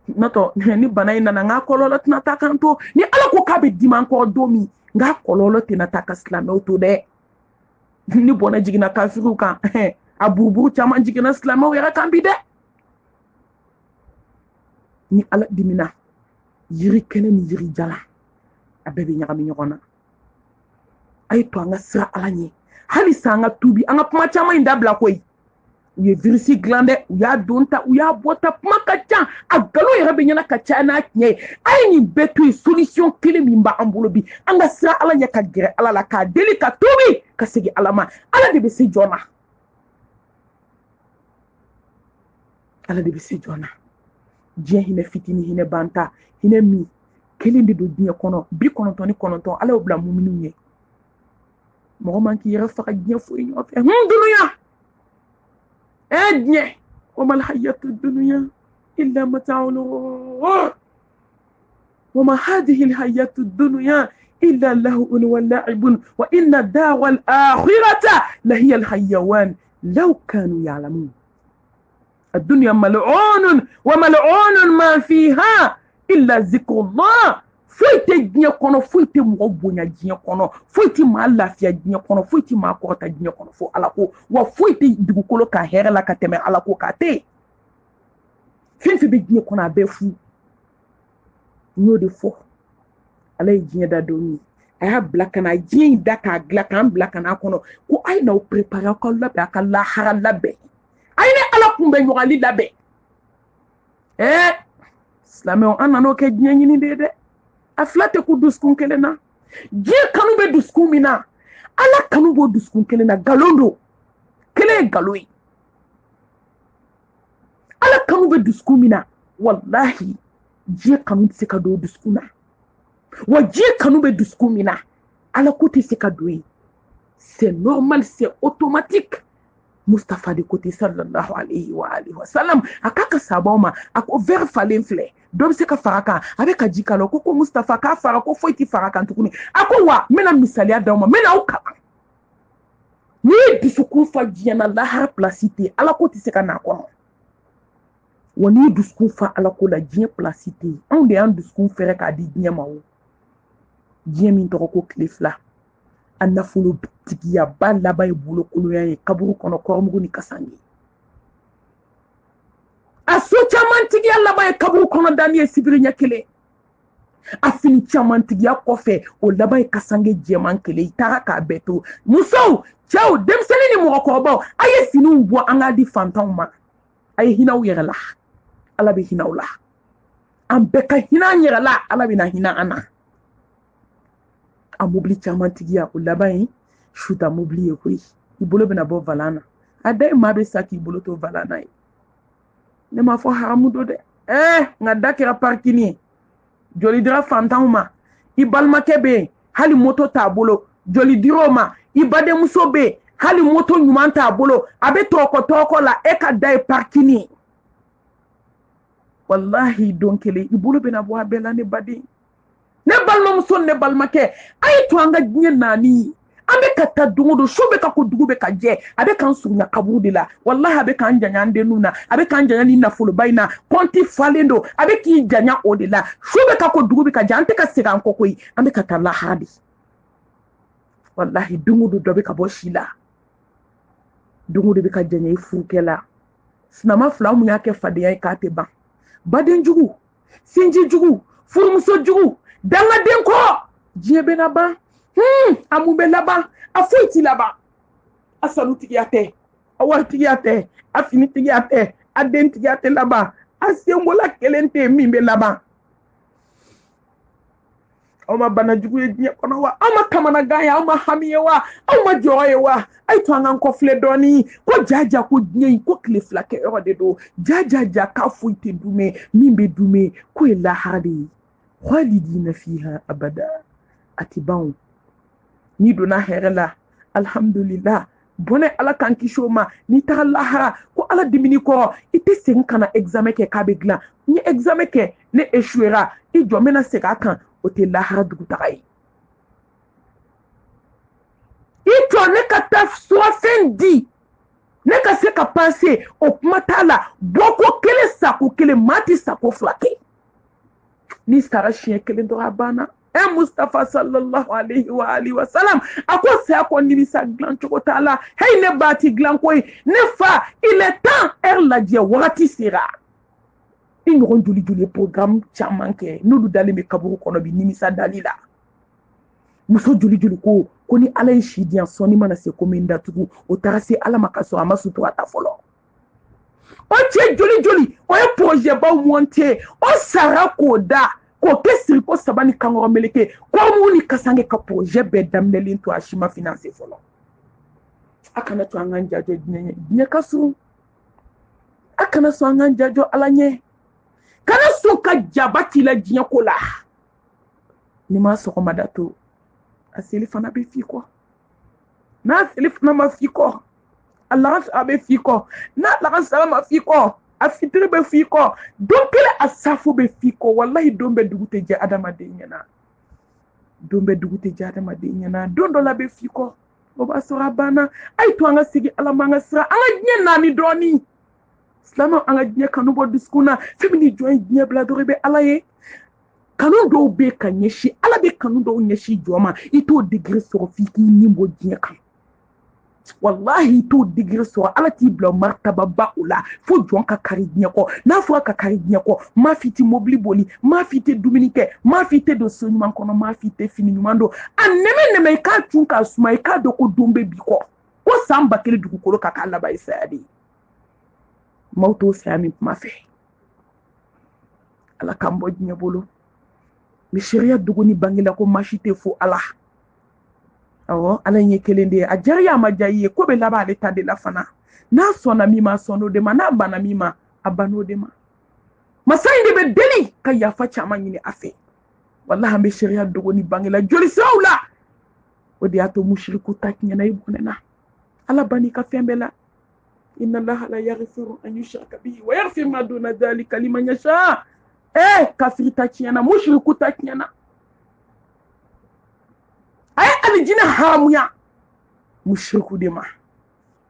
n'o ni bana in nana n ka kɔlɔlɔ tɛna taa kan to ni ala ko k'a bɛ dimi an kɔrɔ don min n ka kɔlɔlɔ tɛna taa ka silamɛw to dɛ ni bɔnɛ jiginna kafiriw kan a buruburu caman jiginna silamɛw yɛrɛ kan bi dɛ ni ala dimina yiri kɛnɛ ni yiri jala a bɛɛ bɛ ɲagami ɲɔgɔn na a ye to an ka sira ala ɲɛ hali san an ka tubi an ka kuma caman in dabila koyi u ye virisi dilan dɛ u y'a don ta u y'a bɔ ta kuma ka ca a galo yɛrɛ bɛ ɲɛna ka caya n'a tiɲɛ ye a ye nin bɛɛ to yen solution kelen min b'an bolo bi an ka siran ala ɲɛ ka gɛrɛ ala la k'a deli ka tobi ka segin ala ma ala de bɛ se jɔn na ala de bɛ se jɔn na diɲɛ hinɛ fitinin hinɛ banta hinɛ min kelen de don diɲɛ kɔnɔ 99 ala y'o bila muminiw ye mɔgɔ man k'i yɛrɛ faga diɲɛ foyi ɲɔgɔn fɛ dunuya diɲɛ وما الحياة الدنيا إلا متاع الغرور وما هذه الحياة الدنيا إلا لهو ولعب وإن الدار الآخرة لهي الحيوان لو كانوا يعلمون الدنيا ملعون وملعون ما فيها إلا ذكر الله foyite diɲɛ kɔnɔ foyite mɔgɔ bonya diɲɛ kɔnɔ foyite maa lafiya diɲɛ kɔnɔ foyite maa kɔrɔta diɲɛ kɔnɔ fo ala ko wa foyite dugukolo ka hɛrɛ la ka tɛmɛ ala ko k'a tɛ fɛn fɛn bɛ diɲɛ kɔnɔ a bɛɛ fu n y'o de fɔ ala ye diɲɛ da don ye a y'a bila ka na diɲɛ in da k'a dilan k'an bila ka n'a kɔnɔ ko a ye n'aw préparer aw ka labɛn a ka lahara labɛn a ye ni ala kunbɛn ɲɔgɔnli labɛn silamɛw an nan'o kɛ diɲɛ ɲini de ye dɛ a fila tɛ ko dusukun kelen na diɲɛ kanu bɛ dusukun min na ala kanu b'o dusukun kelen na nkalon don kelen ye nkalon ye ala kanu bɛ dusukun min na walahi diɲɛ kanu tɛ se ka don o dusukun na wa diɲɛ kanu bɛ dusukun min na ala ko tɛ se ka don yen c'est normal c'est automatique Mustafa de côté sallallahu alayhi wa alihi wa sallam a k'a ka sabaw ma a ko verre falen filɛ dɔ bɛ se ka fara kan a bɛ ka ji k'a la ko Mustafa k'a fara ko foyi tɛ fara kan tuguni a ko wa n bɛna misaliya d'aw ma n bɛna aw kalan n'i ye dusukun fa diɲɛ na lahara place tɛ ala ko tɛ se ka n'a kɔnɔ wa n'i ye dusukun fa ala ko la diɲɛ place tɛ yen anw de y'an dusukun fɛrɛ k'a di diɲɛ ma o diɲɛ min tɔgɔ ko tile fila a nafolo tigiyaba laban ye bolokoloya ye kaburu kɔnɔ kɔrɔmugu ni kasange a so caman tigiya laban ye kaburu kɔnɔ dani ye sibiri ɲɛ kelen a fini caman tigiya kɔfɛ o laban ye kasange jɛman kelen i taara k'a bɛɛ to musow cɛw denmisɛnnin ni mɔgɔkɔrɔbaw a ye finiw bɔ an k'a di fantanw ma a ye hinɛ aw yɛrɛ la ala bɛ hinɛ aw la an bɛɛ ka hinɛ an yɛrɛ la ala bɛ na hinɛ an na a mobili caman tigiya o laban ye suta mobili ye koyi i bolo bɛna bɔ valan na a da ye maa bɛ sa k'i bolo to valan na ye ne m'a fɔ haramu don dɛ nka da kɛra parking ye joli dira fantanw ma i balimakɛ bɛ yen hali moto t'a bolo joli dir'o ma i badenmuso bɛ yen hali moto ɲuman t'a bolo a bɛ tɔɔkɔ la e ka da ye parking ye wallahi don kelen i bolo bɛna bɔ a bɛɛ la ne baden ne balimamuso ne balimakɛ a ye to an ka diɲɛ naani an bɛ ka taa don o don su bɛ ka ko dugu bɛ ka jɛ a bɛ k'an surunya kaburu de la wallahi a bɛ k'an janya an denninw na a bɛ k'an janya ni nafoloba in na kɔnti falen don a bɛ k'i janya o de la su bɛ ka ko dugu bɛ ka jɛ an tɛ ka segin an kɔ koyi an bɛ ka taa lahara de wallahi don o don dɔ bɛ ka bɔ si la don o don bɛ ka janya i furukɛ la sinama fila mun y'a kɛ fadenya ye k'a tɛ ban badenjugu sinjijugu furumusojugu dangaden kɔ diɲɛ bɛ laban a mun bɛ laban a foyi tɛ laban a sanutigiya tɛ a waritigiya tɛ a finitigiya tɛ a dentigiya tɛ laban a senbola kelen tɛ min bɛ laban aw ma banajugu ye diɲɛ kɔnɔ wa aw ma kamanagan ye aw ma hami ye wa aw ma jɔyɔ ye wa a ye to an k'an kɔfilɛ dɔɔni ko jaja ko diɲɛ in ko tile fila kɛ yɔrɔ de don jaja k'a foyi tɛ dume min bɛ dume ko ye lahara de ye khalidina fiha abada a tɛ ban o n'i donna hɛrɛ la alhamdulillah bɔnɛ ala k'an kisi o ma n'i taga lahara ko ala dimini kɔrɔ i tɛ segin ka na examen kɛ k'a bɛ dilan n ye examen kɛ ne échouera i jɔ n bɛna segin a kan o tɛ lahara dugutaga ye i jɔ ne ka taa surafɛn di ne ka se ka panse o kuma t'a la bɔko kelen sako kelen maa tɛ sako fila kɛ n'i sara siɲɛ kelen dɔrɔn a banna Mustafa sallallahu alayhi wa alihi wa sallam a ko saya ko nimisa dilan cogo t'a la hey ne ba ti dilan koyi ne fa il est temps heure lajɛ wagati sera i ɲɔgɔn joli joli programme caman kɛ n'olu dalen bɛ kaburu kɔnɔ bi nimisa dali la muso joli joli ko ni ala ye si diyan sɔnni mana se ko min datugu o taara se ala ma ka sɔrɔ a ma sutura ta fɔlɔ o cɛ joli joli o ye projet baw monter o sara k'o da k'o kɛ siriko saba ni kankɔrɔ meleke kɔmu ni kasange ka projet bɛɛ daminɛlen to a si ma finance fɔlɔ a kana to an k'an jajɔ diɲɛ ka surun a kana sɔn an k'an jajɔ ala ɲɛ kana sɔn ka jaba k'i la diɲɛ ko la ni ma sɔgɔmada to a seli fana bɛ f'i kɔ n'a seli fana ma f'i kɔ a lagasara bɛ f'i kɔ n'a lagasara ma f'i kɔ a fitiri bɛ f'i kɔ don kelen a safo bɛ f'i kɔ walahi don bɛ dugu tɛ jɛ adamaden ɲɛna don bɛ dugu tɛ jɛ adamaden ɲɛna don dɔ la bɛ f'i kɔ o b'a sɔrɔ a banna a ye to an ka segin ala ma an ka sira an ka diɲɛ naani dɔɔni silamɛw an ka diɲɛ kanu bɔ dusukun na fɛn min ni jɔn ye diɲɛ bila dɔrɔn i bɛ ala ye kanu dɔw bɛ ka ɲɛsin ala bɛ kanu dɔw ɲɛsin jɔn ma i t'o digiri sɔrɔ f'i k'i ni bɔ diɲɛ kan wallahi i t'o digiri sɔrɔ ala t'i bila martaba ba o la fo jɔn ka kari diɲɛ kɔ n'a fɔra ka kari diɲɛ kɔ maa f'i tɛ mobili boli maa f'i tɛ dumuni kɛ maa f'i tɛ don so ɲuman kɔnɔ maa f'i tɛ fini ɲuman don a nɛmɛ i k'a cun k'a suma i k'a dɔn ko don bɛ bi kɔ ko san 1000 dugukolo ka k'a laban i saya de ye maaw t'o saya min kuma fɛ ala k'an bɔ diɲɛ bolo ni sariya dogo ni bangela ko maa si tɛ fo ala awɔ ala ɲɛ kelen de ye a jariya ma ja i ye ko bɛ laban ale ta de la fana n'a sɔnna min ma sɔn o de ma n'a banna min ma a banna o de ma masa in de bɛ deli ka yafa caman ɲini a fɛ wallahi an bɛ sariya dogo ni bangela joli siraw la o de y'a to mushriku ta tiɲɛna i bɔnɛna ala banni ka fɛn bɛɛ la inna allaha la yaghfiru an yushraka bihi wa yaghfiru ma duna dhalika liman yasha kafiri ta tiɲɛna mushriku ta tiɲɛna a ye alijinɛ haramuya mushriku de ma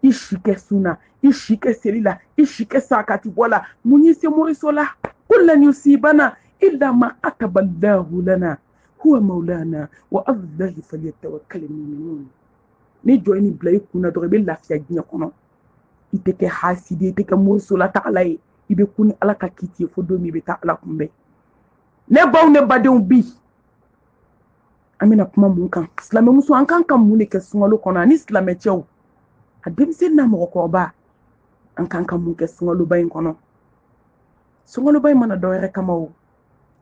i si kɛ sunna i si kɛ seli la i si kɛ sakati bɔ la mun y'i se moriso la qul lan yusibana illa ma kataba allahu lana huwa maulana wa ala allahi falyatawakkal almu'minun ni jɔ ni bila i kunna dɔrɔn i bɛ lafiya diɲɛ kɔnɔ i tɛ kɛ hasidi i tɛ kɛ moriso la tagala ye i bɛ kun ni ala ka kiti ye fo don min i bɛ taa ala kunbɛn ne baw ne badenw bi an bɛna kuma mun kan silamɛmuso an kan ka mun de kɛ sunkalo kɔnɔ ani silamɛcɛw a denmisɛnnin n'a mɔgɔkɔrɔba an kan ka mun kɛ sunkaloba in kɔnɔ sunkaloba in mana dɔwɛrɛ kama o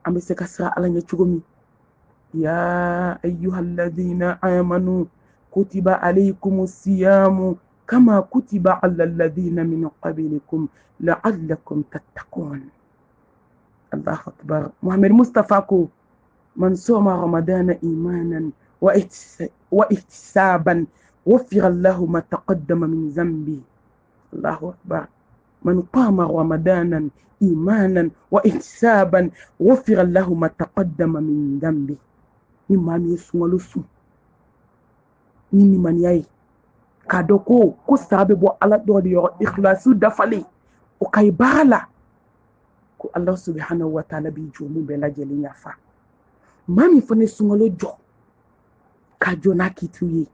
an bɛ se ka siran ala ɲɛ cogo min ya ayyuhalladhina amanu kutiba alaykumus siyamu kama kutiba alal ladhina min qablikum la'allakum tattaqun Allahu akbar Muhammad Mustafa ko من صام رمضان إيمانا واحتسابا غفر له ما تقدم من ذنبه الله أكبر من قام رمضانا إيمانا واحتسابا غفر له ما تقدم من ذنبه مما يسمى لسو نيني من ياي كادوكو كو سابي بو على دور يو إخلاصو دفالي وكاي بالا كو الله سبحانه وتعالى بيجومو بلا جلين يفا mami fane sungalo jɔ ka jɔ n'a kitu ye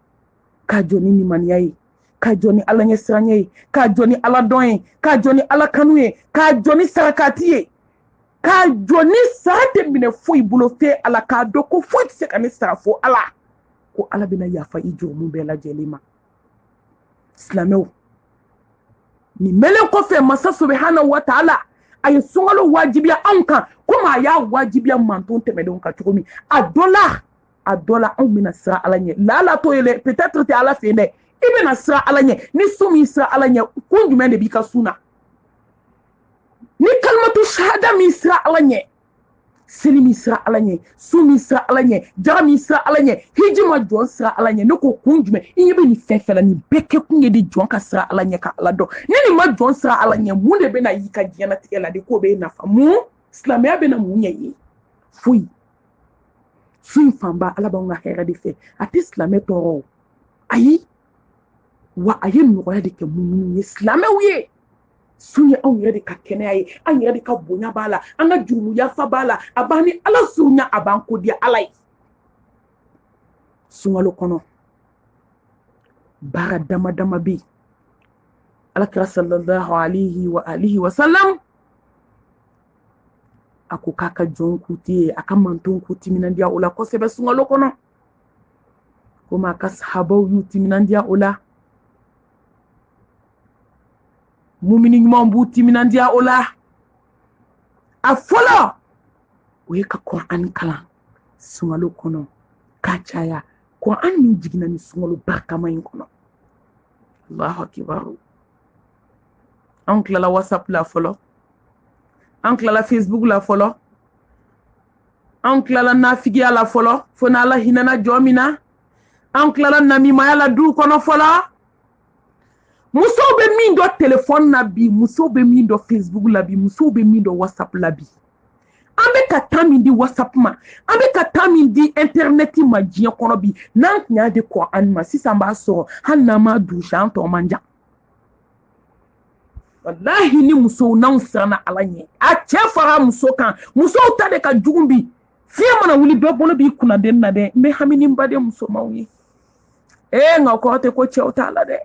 ka jɔ ni nimaniya ye ka jɔ ni ala ɲɛsiranya ye ka jɔ ni ala dɔn ye ka jɔ ni ala kanu ye ka jɔ ni sarakati ye ka jɔ ni sara tɛ minɛ foyi bolo fɛ ala k'a dɔn ko foyi tɛ se ka ne sara fo ala ko ala bɛna yafa i jurumi bɛɛ lajɛlen ma silamɛw ni mɛlɛ kɔfɛ masa subhanahu wa ta'ala a ye sunkalo wajibiya anw kan komi a y'a wajibiya manton tɛmɛdenw kan cogo min a dɔ la anw bɛna siran ala ɲɛ lala t'o ye dɛ peut-être tɛ ala fɛ yen dɛ i bɛna siran ala ɲɛ ni su min siran ala ɲɛ kun jumɛn de b'i ka sun na ni kalimatu shahada min siran ala ɲɛ seli min siran ala ɲɛ su min siran ala ɲɛ jaga min siran ala ɲɛ hiji ma jɔn siran ala ɲɛ ne ko kun jumɛn i ɲɛ bɛ nin fɛn fɛn la nin bɛɛ kɛ kun ye de jɔn ka siran ala ɲɛ ka ala dɔn ni nin ma jɔn siran ala ɲɛ mun de bɛna y'i ka diɲɛlatigɛ la de k'o bɛ nafa mun silamɛya bɛna mun ɲɛ ye foyi su in fanba ala b'anw ka hɛrɛ de fɛ a tɛ silamɛ tɔɔrɔ ayi wa a ye nɔgɔya de kɛ mun ye silamɛw ye su ye anw yɛrɛ de ka kɛnɛya ye an yɛrɛ de ka bonya b'a la an ka jurumu yafa b'a la a b'an ni ala surunya a b'an ko di ala ye sunkalo kɔnɔ baara dama dama bɛ yen alakira sallallahu alayhi wa alihi wa sallam a ko k'a ka jɔn kuti ye a ka mantonw k'u timinandiya o la kosɛbɛ sunkalo kɔnɔ komi a ka sahabaw y'u timinandiya o la mumini ɲuman b'u timinandiya o la a fɔlɔ o ye ka Qur'an kalan sunkalo kɔnɔ k'a caya Qur'an min jiginna ni sunkalo barikama in kɔnɔ Allahu akibaru an tilala WhatsApp la fɔlɔ an tilala Facebook la fɔlɔ an tilala nafigiya la fɔlɔ fo n'Ala hinɛna jɔ min na an tilala namimaya la du kɔnɔ fɔlɔ musow bɛ min dɔ téléphone na bi musow bɛ min dɔ Facebook la bi musow bɛ min dɔ WhatsApp la bi an bɛ ka temps min di WhatsApp ma an bɛ ka temps min di internet ma diɲɛ kɔnɔ bi n'an tun y'a di Qur'an ma sisan b'a sɔrɔ hali n'an m'a douche an tɔ man jan wallahi ni musow n'anw siranna Ala ɲɛ a cɛ fara muso kan musow ta de ka jugu bi fiɲɛ mana wuli bɛɛ bolo b'i kunna den na dɛ n bɛ hami ni n baden musomanw ye nka kɔrɔ tɛ ko cɛw t'a la dɛ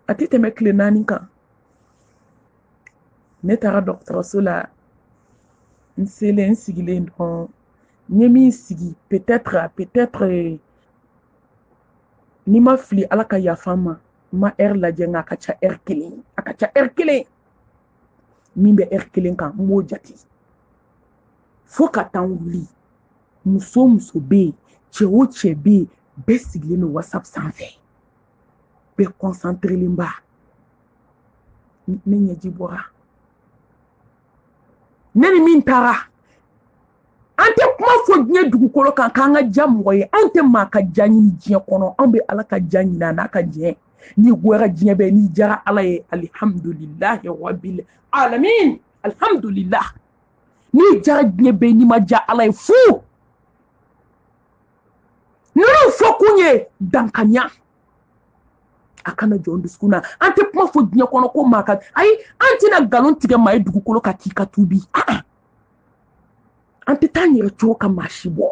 a tɛ tɛmɛ tile 4 kan ne taara dɔgɔtɔrɔso la n selen n sigilen dɔrɔn n ye min sigi peut-être ni ma fili Ala ka yafa n ma ma heure lajɛ nka a ka ca heure 1 min bɛ heure 1 kan n b'o jate fo ka taa n wuli muso bɛ yen cɛ o cɛ bɛ yen bɛɛ sigilen don WhatsApp sanfɛ bɛɛ concentrelen ba ne ɲɛji bɔra ne ni min taara an tɛ kuma fɔ diɲɛ dugukolo kan k'an ka ja mɔgɔ ye an tɛ maa ka ja ɲini diɲɛ kɔnɔ an bɛ Ala ka ja ɲini a n'a ka diɲɛ n'i goyara diɲɛ bɛɛ n'i jara Ala ye alihamdulilahi rabbil alamin alhamdulillah n'i jara diɲɛ bɛɛ n'i ma ja Ala ye fu ninnu fɔ kun ye dankaniya a kana jɔn dusukun na an tɛ kuma fɔ diɲɛ kɔnɔ ko maa ka ayi an tɛna nkalon tigɛ maa ye dugukolo ka k'i ka tubi an tɛ taa n yɛrɛ cogo ka maa si bɔ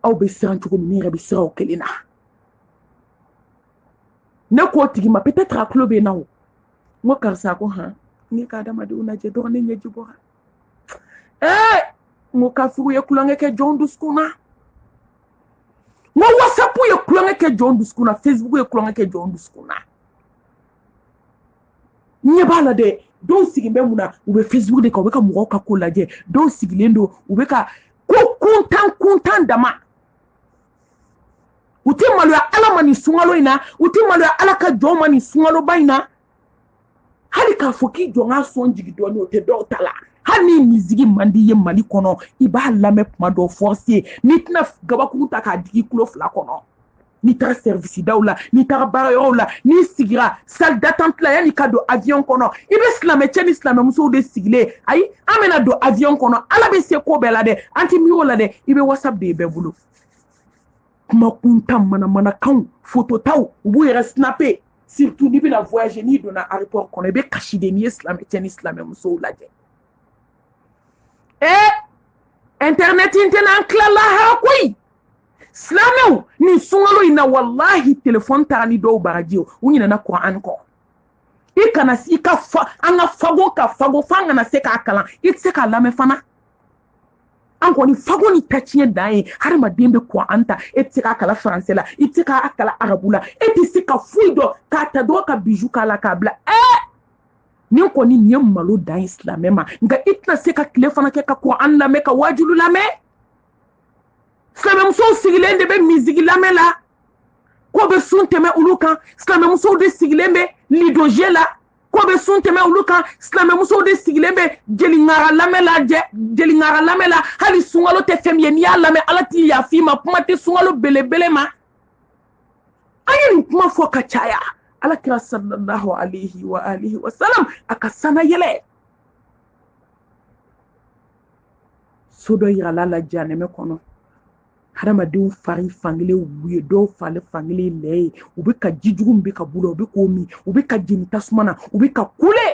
aw bɛ siran cogo min ne yɛrɛ bɛ siran o kelen na ne k'o tigi ma peut-être a tulo bɛ n na o n ko karisa ko han ne ka adamadenw lajɛ dɔrɔn ne ɲɛji bɔra n ko kafiriw ye kulonkɛ kɛ jɔn dusukun na n ko WhatsApp ye kulonkɛ kɛ jɔn dusukun na Facebook ye kulonkɛ kɛ jɔn dusukun na n ɲɛ b'a la dɛ dɔw sigilen bɛ mun na u bɛ Facebook de kan u bɛ ka mɔgɔw ka ko lajɛ dɔw sigilen don u bɛ ka ko kuntan dama u tɛ maloya Ala ma nin sunkalo in na u tɛ maloya Ala ka jɔn ma nin sunkaloba in na hali k'a fɔ k'i jɔn ka sɔn jigi dɔɔni o tɛ dɔw ta la hali ni misigi man di ye Mali kɔnɔ i b'a lamɛn kuma dɔ forcer n'i tɛna gabakuru ta k'a digi kilo 2 kɔnɔ n'i taara service daw la n'i taara baarayɔrɔw la n'i sigira salle d'attente la yanni ka don avion kɔnɔ i bɛ silamɛcɛ ni silamɛmusow de sigilen ayi an bɛna don avion kɔnɔ Ala bɛ se ko bɛɛ la dɛ an tɛ miiri o la dɛ i bɛ WhatsApp de ye bɛɛ bolo kuma kuntan manamanakanw phototaw u b'u yɛrɛ snapper surtout n'i bɛna voyager n'i donna aéroport kɔnɔ i bɛ kasi de n'i ye silamɛcɛ ni silamɛmusow lajɛ internet in tɛ n'an tila lahara koyi silamɛw nin sunkalo in na wallahi téléphone taara ni dɔw baraji o u ɲinɛna Qur'an kɔ i kana i ka an ka fago f'an kana se k'a kalan i tɛ se k'a lamɛn fana an kɔni fago ni taciɲɛ dan ye hadamaden bɛ Qur'an ta e tɛ se k'a kalan français la i tɛ se k'a kalan arabu la e tɛ se ka foyi dɔn k'a ta dɔw ka bijou k'a la k'a bila nin kɔni nin ye malo dan ye silamɛ ma nka i tɛna se ka tile fana kɛ ka Qur'an lamɛn ka wajulu lamɛn silamɛmusow sigilen de bɛ misigi lamɛn la ko bɛ sun tɛmɛ olu kan silamɛmusow de sigilen bɛ lidoje la ko bɛ sun tɛmɛ olu kan silamɛmusow de sigilen bɛ jeliŋara lamɛn la hali sunkalo tɛ fɛn min ye n'i y'a lamɛn Ala t'i yafa i ma kuma tɛ sunkalo belebele ma an ye nin kuma fɔ ka caya Alakira sallallahu alayhi wa alihi wa sallam a ka sana yɛlɛ so dɔ yirala la janɛmɛ kɔnɔ hadamadenw fari fankelen wulu ye dɔw fari fankelen lɛ ye u bɛ ka ji jugu min bɛ ka bula u bɛ k'o min u bɛ ka jeni tasuma na u bɛ ka kule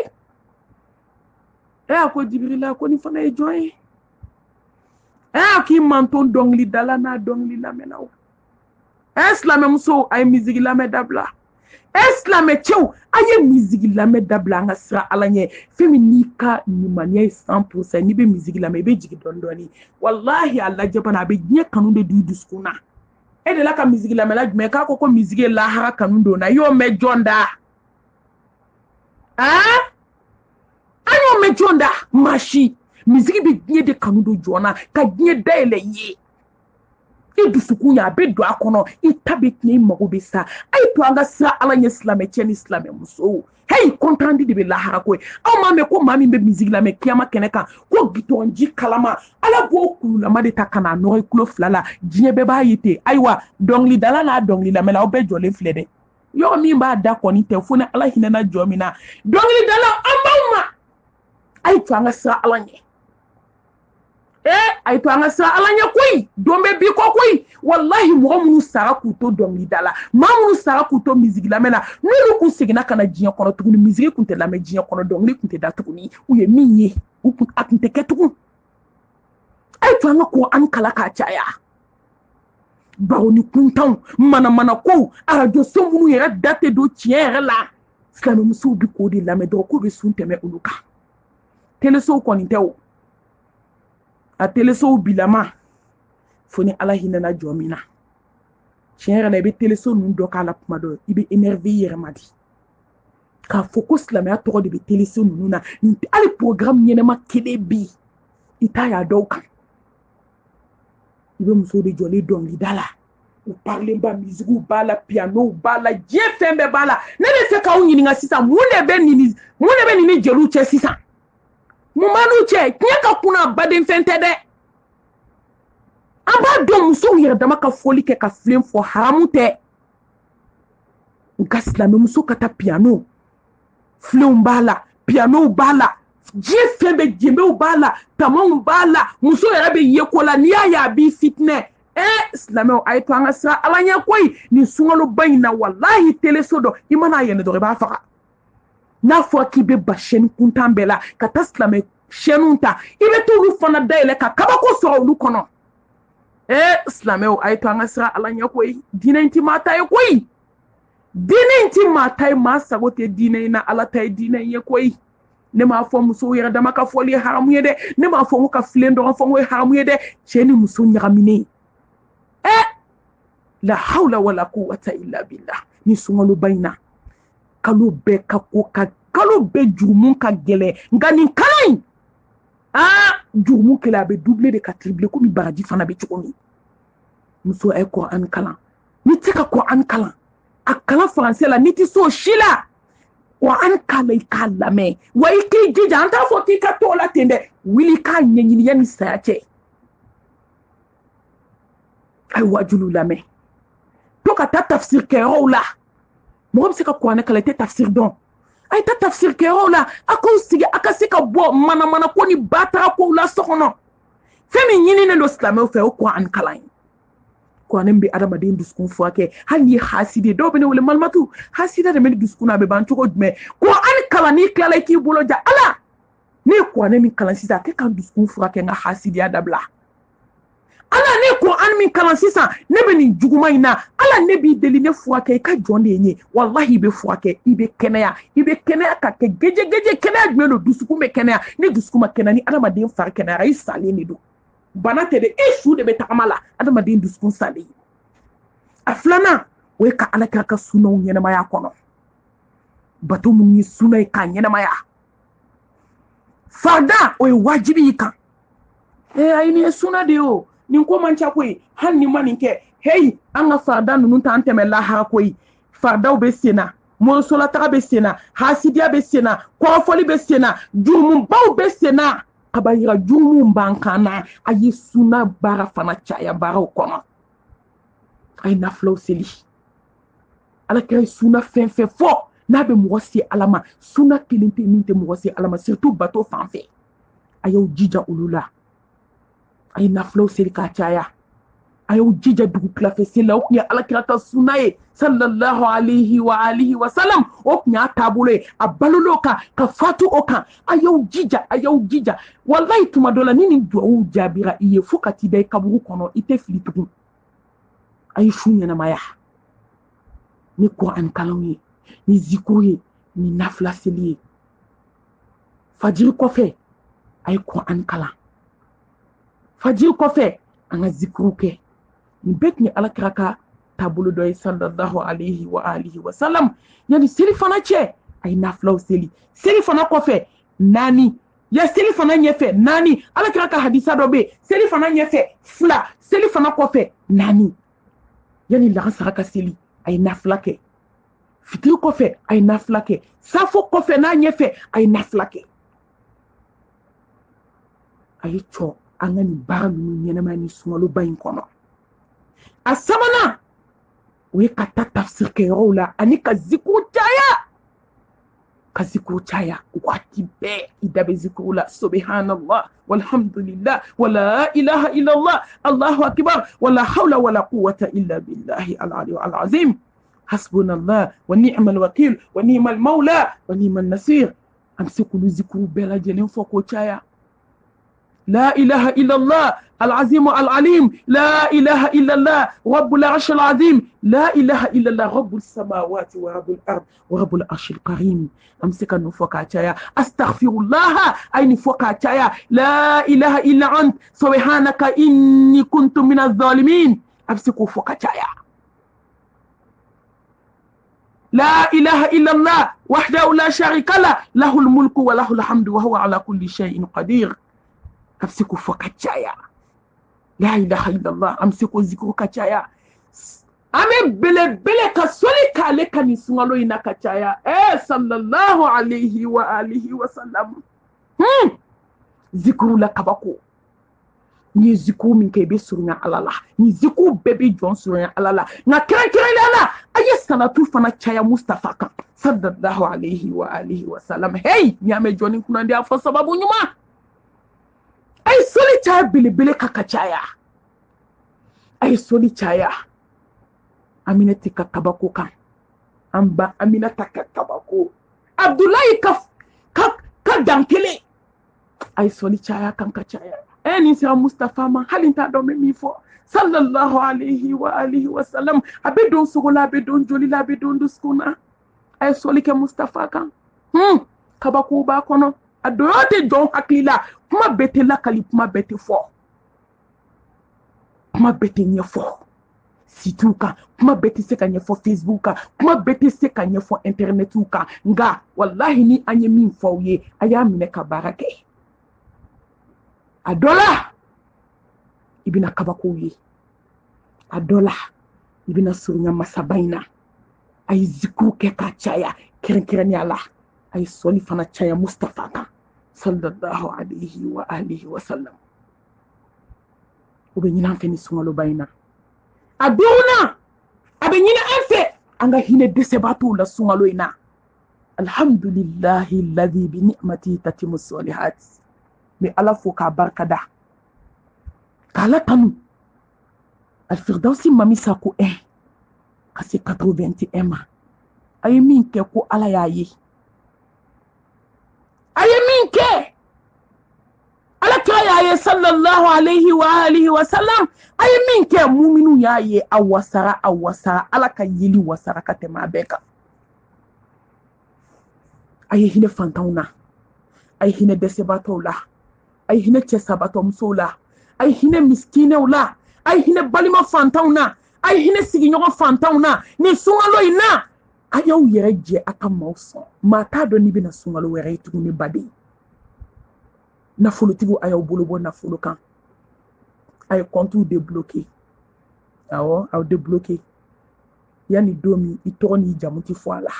a ko Jibirila ko nin fana ye jɔn ye a k'i manton dɔnkili dala n'a dɔnkili lamɛnna o silamɛmusow a ye misigi lamɛn dabila silamɛcɛw a ye misigi lamɛn dabila an ka siran Ala ɲɛ fɛn min n'i ka limaniya ye 100% n'i bɛ misigi lamɛn i bɛ jigin dɔɔni wallahi a lajɛ bana a bɛ diɲɛ kanu de don i dusukun na e de la ka misigi lamɛnla jumɛn k'a ko misigi ye lahara kanu don na i y'o mɛn jɔn da ah anyo mejonda mashi miziki bi diɲɛ de kanu do jɔna ka diɲɛ dayɛlɛ ye i dusukun ya a bɛ don a kɔnɔ i ta bɛ tiɲɛ i mago bɛ sa a ye to an ka sira ala ɲɛ silamɛ cɛ ni silamɛ muso hey kɔntandi de bɛ lahara ko ye aw m'a mɛn ko maa min bɛ misigi lamɛn kiyama kɛnɛ kan ko gitɔnji kalama ala b'o kululama de ta ka na nɔgɔ i kulo fila la diɲɛ bɛɛ b'a ye ten ayiwa dɔnkilidala n'a dɔnkili lamɛnla aw bɛɛ jɔlen filɛ dɛ yɔrɔ min b'a da kɔni tɛ fo ni ala hinɛna jɔ min na dɔnkilidala an b'aw ma a ye to an ka sira ala ɲɛ a ye to an ka sira ala ɲɛ koyi don bɛ bi kɔ koyi walahi mɔgɔ minnu sara k'u to dɔnkilida la maa minnu sara k'u to misigi lamɛn na n'olu kun seginna ka na diɲɛ kɔnɔ tuguni misigi kun tɛ lamɛn diɲɛ kɔnɔ dɔnkili kun tɛ da tuguni u ye min ye a kun tɛ kɛ tugun a ye to an ka ko an kala k'a caya bawo ni kuntanw manamana kow arajo so minnu yɛrɛ da tɛ don tiɲɛ yɛrɛ la silamɛmusow bi k'o de lamɛn dɔrɔn k'u bɛ sun tɛmɛ olu kan telesow kɔni tɛ o a telesow bilama fo ni ala hinɛna jɔ min na tiɲɛ yɛrɛ la i bɛ teleso ninnu dɔ k'a la kuma dɔ i bɛ énervé i yɛrɛ ma di k'a fɔ ko silamɛya tɔgɔ de bɛ teleso ninnu na hali programme ɲɛnɛma kelen bi i t'a y'a dɔw kan i bɛ musow de jɔlen dɔnkilida la u parlen ba musique b'a la piano b'a la diɲɛ fɛn bɛɛ b'a la ne bɛ fɛ k'aw ɲininka sisan mun de bɛ nin ni jeliw cɛ sisan mun b'a n'u cɛ tiɲɛ ka kunna baden fɛn tɛ dɛ an b'a dɔn musow yɛrɛ dama ka fɔli kɛ ka filen fɔ haramu tɛ nka silamɛmuso ka taa piano filenw b'a la pianow b'a la diɲɛ fɛn bɛɛ jenbew b'a la tamaw b'a la muso yɛrɛ bɛ ye ko la n'i y'a ye a b'i fitinɛ silamɛw a ye to an ka sira ala ɲɛ koyi nin sunkaloba in na walahi teleso dɔ i mana a yɛlɛ dɔrɔn i b'a faga n'a fɔra k'i bɛ ba sɛni kuntan bɛɛ la ka taa silamɛ sɛniw ta i bɛ t'olu fana dayɛlɛ ka kabako sɔrɔ olu kɔnɔ silamɛw a ye to an ka sira ala ɲɛ koyi diinɛ in ti maa ta ye koyi diinɛ in ti maa ta ye maa sago tɛ diinɛ in na ala ta ye diinɛ in ye koyi ne m'a fɔ musow yɛrɛ dama ka fɔli ye haramu ye dɛ ne m'a fɔ n ko ka filen dɔrɔn fɔ n ko ye haramu ye dɛ cɛ ni muso ɲagaminen la hawla wala quwwata illa billah ni sunkaloba in na kalo bɛɛ ka ko ka kalo bɛɛ jurumu ka gɛlɛn nka nin kalo in jurumu kɛlɛ a bɛ double de ka triple komi baraji fana bɛ cogo min muso a ye Qur'an kalan n'i tɛ ka Qur'an kalan a kalan faransɛ la n'i tɛ se o si la Qur'an kalan i k'a lamɛn wa i k'i jija an t'a fɔ k'i ka to o la ten dɛ wuli k'a ɲɛɲini yanni saya cɛ a ye wajuliw lamɛn to ka taa tafsir kɛyɔrɔw la mɔgɔ bɛ se ka Qur'an kalan i tɛ tafsir dɔn a ye taa tafsir kɛyɔrɔw la a k'aw sigi a ka se ka bɔ manamana ko ni batara kow la so kɔnɔ fɛn min ɲininen don silamɛw fɛ o Qur'an kalan ye Qur'an bɛ adamaden dusukun furakɛ hali ni ye hasidi dɔw bɛ ne wele malimatu hasida de bɛ dusukun na a bɛ ban cogo jumɛn Qur'an kalan n'i tilala i k'i bolo ja ala ne ye Qur'an min kalan sisan a kɛ ka dusukun furakɛ n ka hasidiya dabila ala ne ye Qur'an min kalan sisan ne bɛ nin juguma in na ala ne b'i deli ne furakɛ i ka jɔn de ye n ye walahi i bɛ furakɛ i bɛ kɛnɛya ka kɛ gɛjɛ kɛnɛya jumɛn don dusukun bɛ kɛnɛya ni dusukun ma kɛnɛya ni adamaden fari kɛnɛyara i salen de don bana tɛ dɛ i su de bɛ tagama la adamaden dusukun salen a filanan o ye ka alakira ka sunaw ɲɛnamaya kɔnɔ bato minnu ye suna ye k'a ɲɛnamaya farda o ye wajibi y'i kan ayi nin ye suna de ye o nin ko man ca koyi hali ni ma nin kɛ heyi an ka farda ninnu ta an tɛmɛ lahara koyi fardaw bɛ sen na mɔnsolataga bɛ sen na hasidiya bɛ sen na kɔrɔfɔli bɛ sen na jurumubaw bɛ sen na kabayira jurumu b'an kan na a ye suna baara fana caya baaraw kɔnɔ a ye nafilaw seli alakira ye suna fɛn fɛn fɔ n'a bɛ mɔgɔ se ala ma suna kelen tɛ min tɛ mɔgɔ se ala ma surtout bato fan fɛ a y'aw jija olu la a ye nafilaw seli k'a caya a y'aw jija dugu tilafɛ seli la o tun ye alakira ka suna ye sallallahu alayhi wa alihi wa sallam o tun y'a taabolo ye a balolo kan ka fatu o kan a y'aw jija wallahi tuma dɔ la ni nin duwawu jaabira i ye fo ka t'i da i kaburu kɔnɔ i tɛ fili tugun a ye su ɲɛnamaya ni Qur'an kalanw ye ni zikuru ye ni nafila seli ye fajiri kɔfɛ a ye Qur'an kalan fajiri kɔfɛ an ka zikuru kɛ nin bɛɛ tun ye alakira ka taabolo dɔ ye sallallahu alayhi wa alihi wa sallam yani seli fana cɛ ay naflaw seli seli fana kɔfɛ nani ya seli fana ɲɛfɛ nani ala kira ka hadisa dɔ be seli fana ɲɛfɛ fila seli fana kɔfɛ nani yani lagasara ka seli ay nafila kɛ fitiri kɔfɛ ay nafila kɛ safo kɔfɛ n'a ɲɛfɛ ay nafila kɛ ay cɔ an ka nin baara ninnu ɲɛnɛmaya ni sunkaloba in kɔnɔ a sabanan o ye ka taa tafsir kɛyɔrɔw la ani ka zikuru caya ka zikuru caya waati bɛɛ i da bɛ zikuru la subhanallah walhamdulillah wala ilaha illallah allahu akbar wala hawla wala quwwata illa billahi al-ali al-azim hasbunallah wa ni'mal wakil wa ni'mal mawla wa ni'mal nasir an se k'olu zikuru bɛɛ lajɛlen fɔ k'o caya لا إله إلا الله العظيم العليم لا إله إلا الله رب العرش العظيم لا إله إلا الله رب السماوات ورب الأرض ورب العرش الكريم أمسك نفوكاتايا أستغفر الله أي نفوكاتايا لا إله إلا أنت سبحانك إني كنت من الظالمين أمسك فوكاتايا لا إله إلا الله وحده لا شريك له له الملك وله الحمد وهو على كل شيء قدير amsiko fo kacaya la ilaha illallah amsiko zikru kacaya ame bele ka soli kale kani sungalo ina kacaya sallallahu alayhi wa alihi wa sallam zikru la kabako ni zikru min ke be surunya alala ni zikru bebe jon surunya alala na kere la aye sanatu fana caya mustafa kan sallallahu alayhi wa alihi wa sallam hey nyame joni kunandi afo sababu nyuma ay soli caya bele ka kacaya ay soli caya aminati ka kabako kan amba aminata ka kabako abdullahi ka dankele ay soli caya kan kacaya ni sira mustafa ma halinta do me mi fo sallallahu alayhi wa alihi wa sallam abe don sogola abe don joli la abe don duskuna ay soli ke mustafa kan kabako ba kono adoyote jon hakila kuma bete la kali kuma bete fo kuma bete nyefo situka kuma bete se ka nyefo facebooka kuma bete se ka nyefo internetuka nga wallahi ni anye min fo ye aya mine ka barake adola ibina kabako ye adola ibina surunya masabaina ay zikru ke ka chaya keren ya la ay soli fana chaya mustafa kan sallallahu alayhi wa alihi wa sallam ube nyina feni sungalo bayina aduna abe nyina anfe anga hine desebatu la sungalo ina alhamdulillahi alladhi bi ni'mati tatimu salihat mi ala foka barkada kala tanu alfirdausi mamisa ko kasi 81 ma ay min ke ko ala yayi aye min ke ala kaya sallallahu alayhi wa alihi wa sallam aye min ke mu'minu yaye awasara ala ka yili wasara ka tema beka aye hine fantauna aye hine desebatola aye hine chesabato msola aye hine miskinewla aye hine balima fantauna aye hine siginyogo fantauna ni sungalo ina ayaw yere je aka mawso mata do ni bina sungalo were tuguni badi na folutigu ayaw bolobo na folokan ay compte débloqué awo aw débloqué yani domi itoni jamuti foala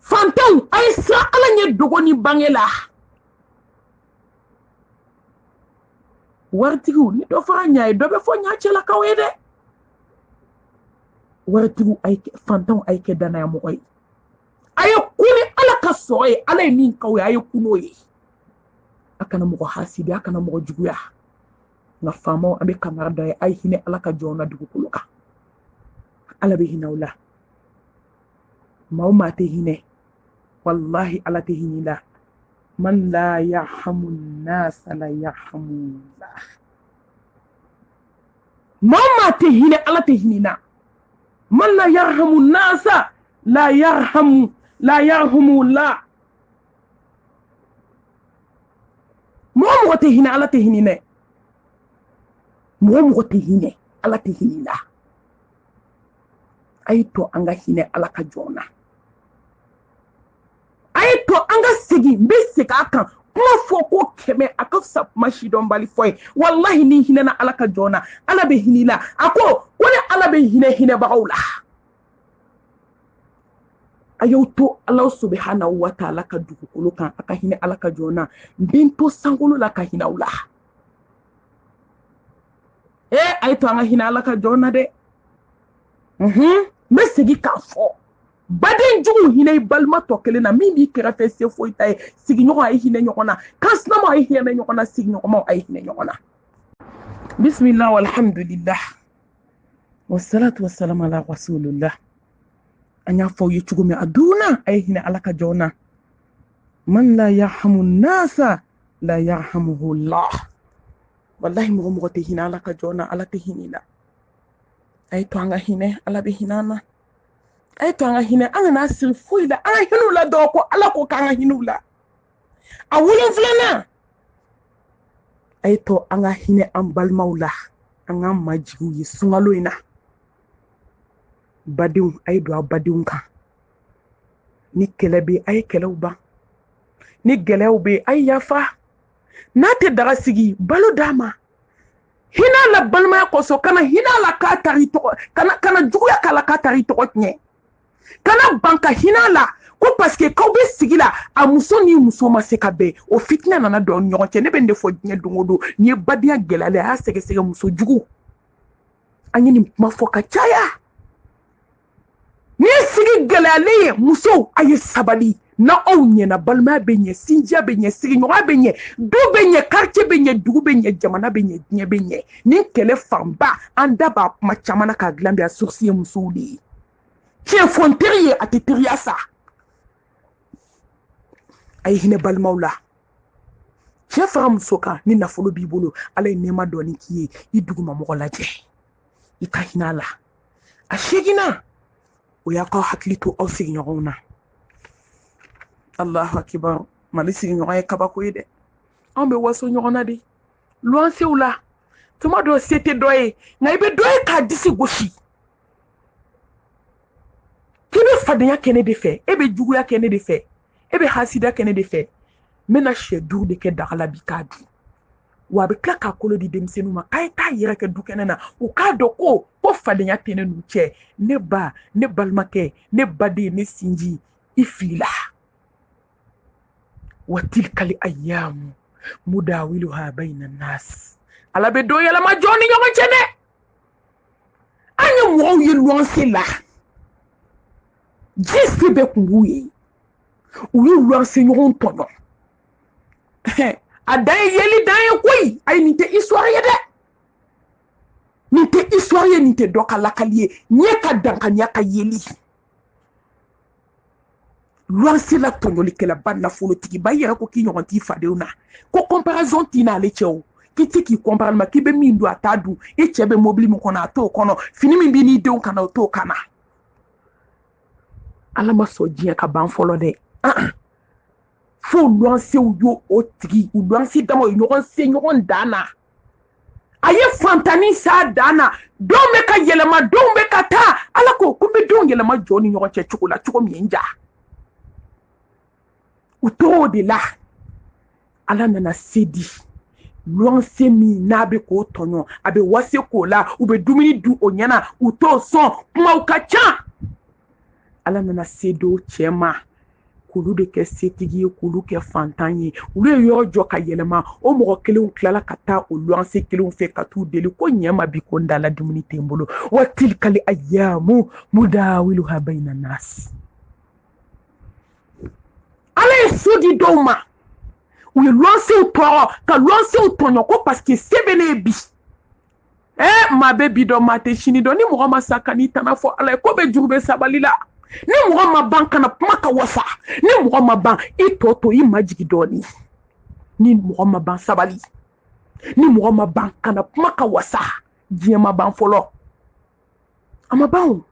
fantaw ay sa ala nye dogoni bangela wartigu ni do fa nyaay do be fo nyaacela kawede wartigu ay fantaw ay ke dana mo ay kuni ala ka soye ala min kaw ay kunoye akana mo hasidi akana mo juguya na famo abe kamarda ay hine ala ka jona dugu kuluka ala be hinawla mawma te hine wallahi ala te hinila man la yarhamu an-nas la yarhamu Allah mawma te hine ala te hinina man la yarhamu an-nas la yarhamu Allah mo te hine ala te hinine mo te hine ala te hinina ay to anga hine ala ka jona segi mbe sega kan kuma fo ko keme akafsa mashi don bali foy wallahi ni hinana alaka jona ala be hinila ako wala ala be hine baawla ayoto Allah subhanahu wa ta'ala ka dugukolo kan aka hine alaka jona binto sangolo la ka hinaula ay to anga hina alaka jona de me segi ka fo baden jugu hine balma to kelena mi bi kera fe se fo itaye sigi nyoko ay hine nyokona kasna mo ay hine nyokona sigi nyoko mo ay hine nyokona bismillah walhamdulillah wassalatu wassalamu ala rasulillah anya fo yuchugo mi aduna ay hine alaka jona man la yarhamu nasa la yarhamuhu allah wallahi mo te hina alaka jona ala te hinina ay to anga hine ala be hinana ay to anga hine anga nasir fuila anga hinula do ko ala ko kanga hinula a wulin flana ay to anga hine ambal maula anga majigu yi sungaloina badiw ay do badiw kan ni kelebe ay kelewba ni gelewbe ay yafa nate daga sigi balu dama hina la balma ko so kana hina la ka tari to kana juya kala ka tari to nye kana banka hina la ko parce que ko be sigila a muso ni muso ma se ka be o fitna nana do nyonche ne be ndefo nye dungodo ni badia gelale a sege muso jugu anyini mafo ka chaya ni sigi gelale muso aye sabali na onye na balma benye sinja benye sigi nyoga benye do benye quartier benye dugu benye jamana benye nye benye ni kele famba anda ba machamana ka glambi a sourcier musuli ci fonterier atiteria sa ay hine balmaula ci fam soka ni na folo bibolo alay nema doni ki yi duguma mo laje itahinala a shegina o ya ka haklito o sigi nyogona Allahu akbar malisi nyoy kabako yide ambe waso nyona di luanse ula tuma do sete doye ngaibe doye ka disi goshi kibe fadenya kene de fe ebe jugu ya kene de fe ebe hasida kene de fe mena shedu de ke dagala bikadi wa be klaka kolo di demsenu ma kay ta yira ke du kene na o ka do ko fadenya tene nu che ne ba ne balmake ne badi ne sinji ifila وتلك الأيام مداولها بين الناس على بدو يلا ما جوني يوم جنة أنا مو يلوانسي لا جيسي بكوي ويلوانسي يوم تونو أداي يلي داي كوي أي نيتي إسواري ده نيتي إسواري نيتي دوكا لاكاليه نيكا دانكا نيكا يلي luansi la tonyoli ke la bande la folo tiki ba yera ko ki nyonti fadeuna ko comparaison tina le cheo ki tiki compare ma ki be mindu atadu e chebe mobili mo kona to kono fini mi bi ni de kana to kana ala ma so jia ka ban folo de fo luansi yo o tiki luansi damo nyon dana aye fantani sa dana don me ka yelema don me ka ta ala ko kumbe don yelema joni nyon che chukula chuko mienja uto de la ala nana sedi luanse mi nabe ko tonyo abe wase ko la ube dumini du onyana uto son kuma ukacha ala nana sedo chema kulu de ke setigi kulu ke fantanye ule yo joka yelema o mo kele klala kata o luanse kele fe katu deli ko nyama bi ko ndala dumini tembolo wa tilkal ayyamu mudawiluha bayna nas ale sodi doma we lancer au toro ka lancer au tonyo ko parce que sebene bi ma baby do mate chini do ni mo ma sakani tana fo ala ko be jurbe sabalila ni mo ma banka na maka wasa ni mo ma ban itoto i majigi doni ni mo ma ban sabali ni mo ma banka na maka wasa die ma ban folo ama ban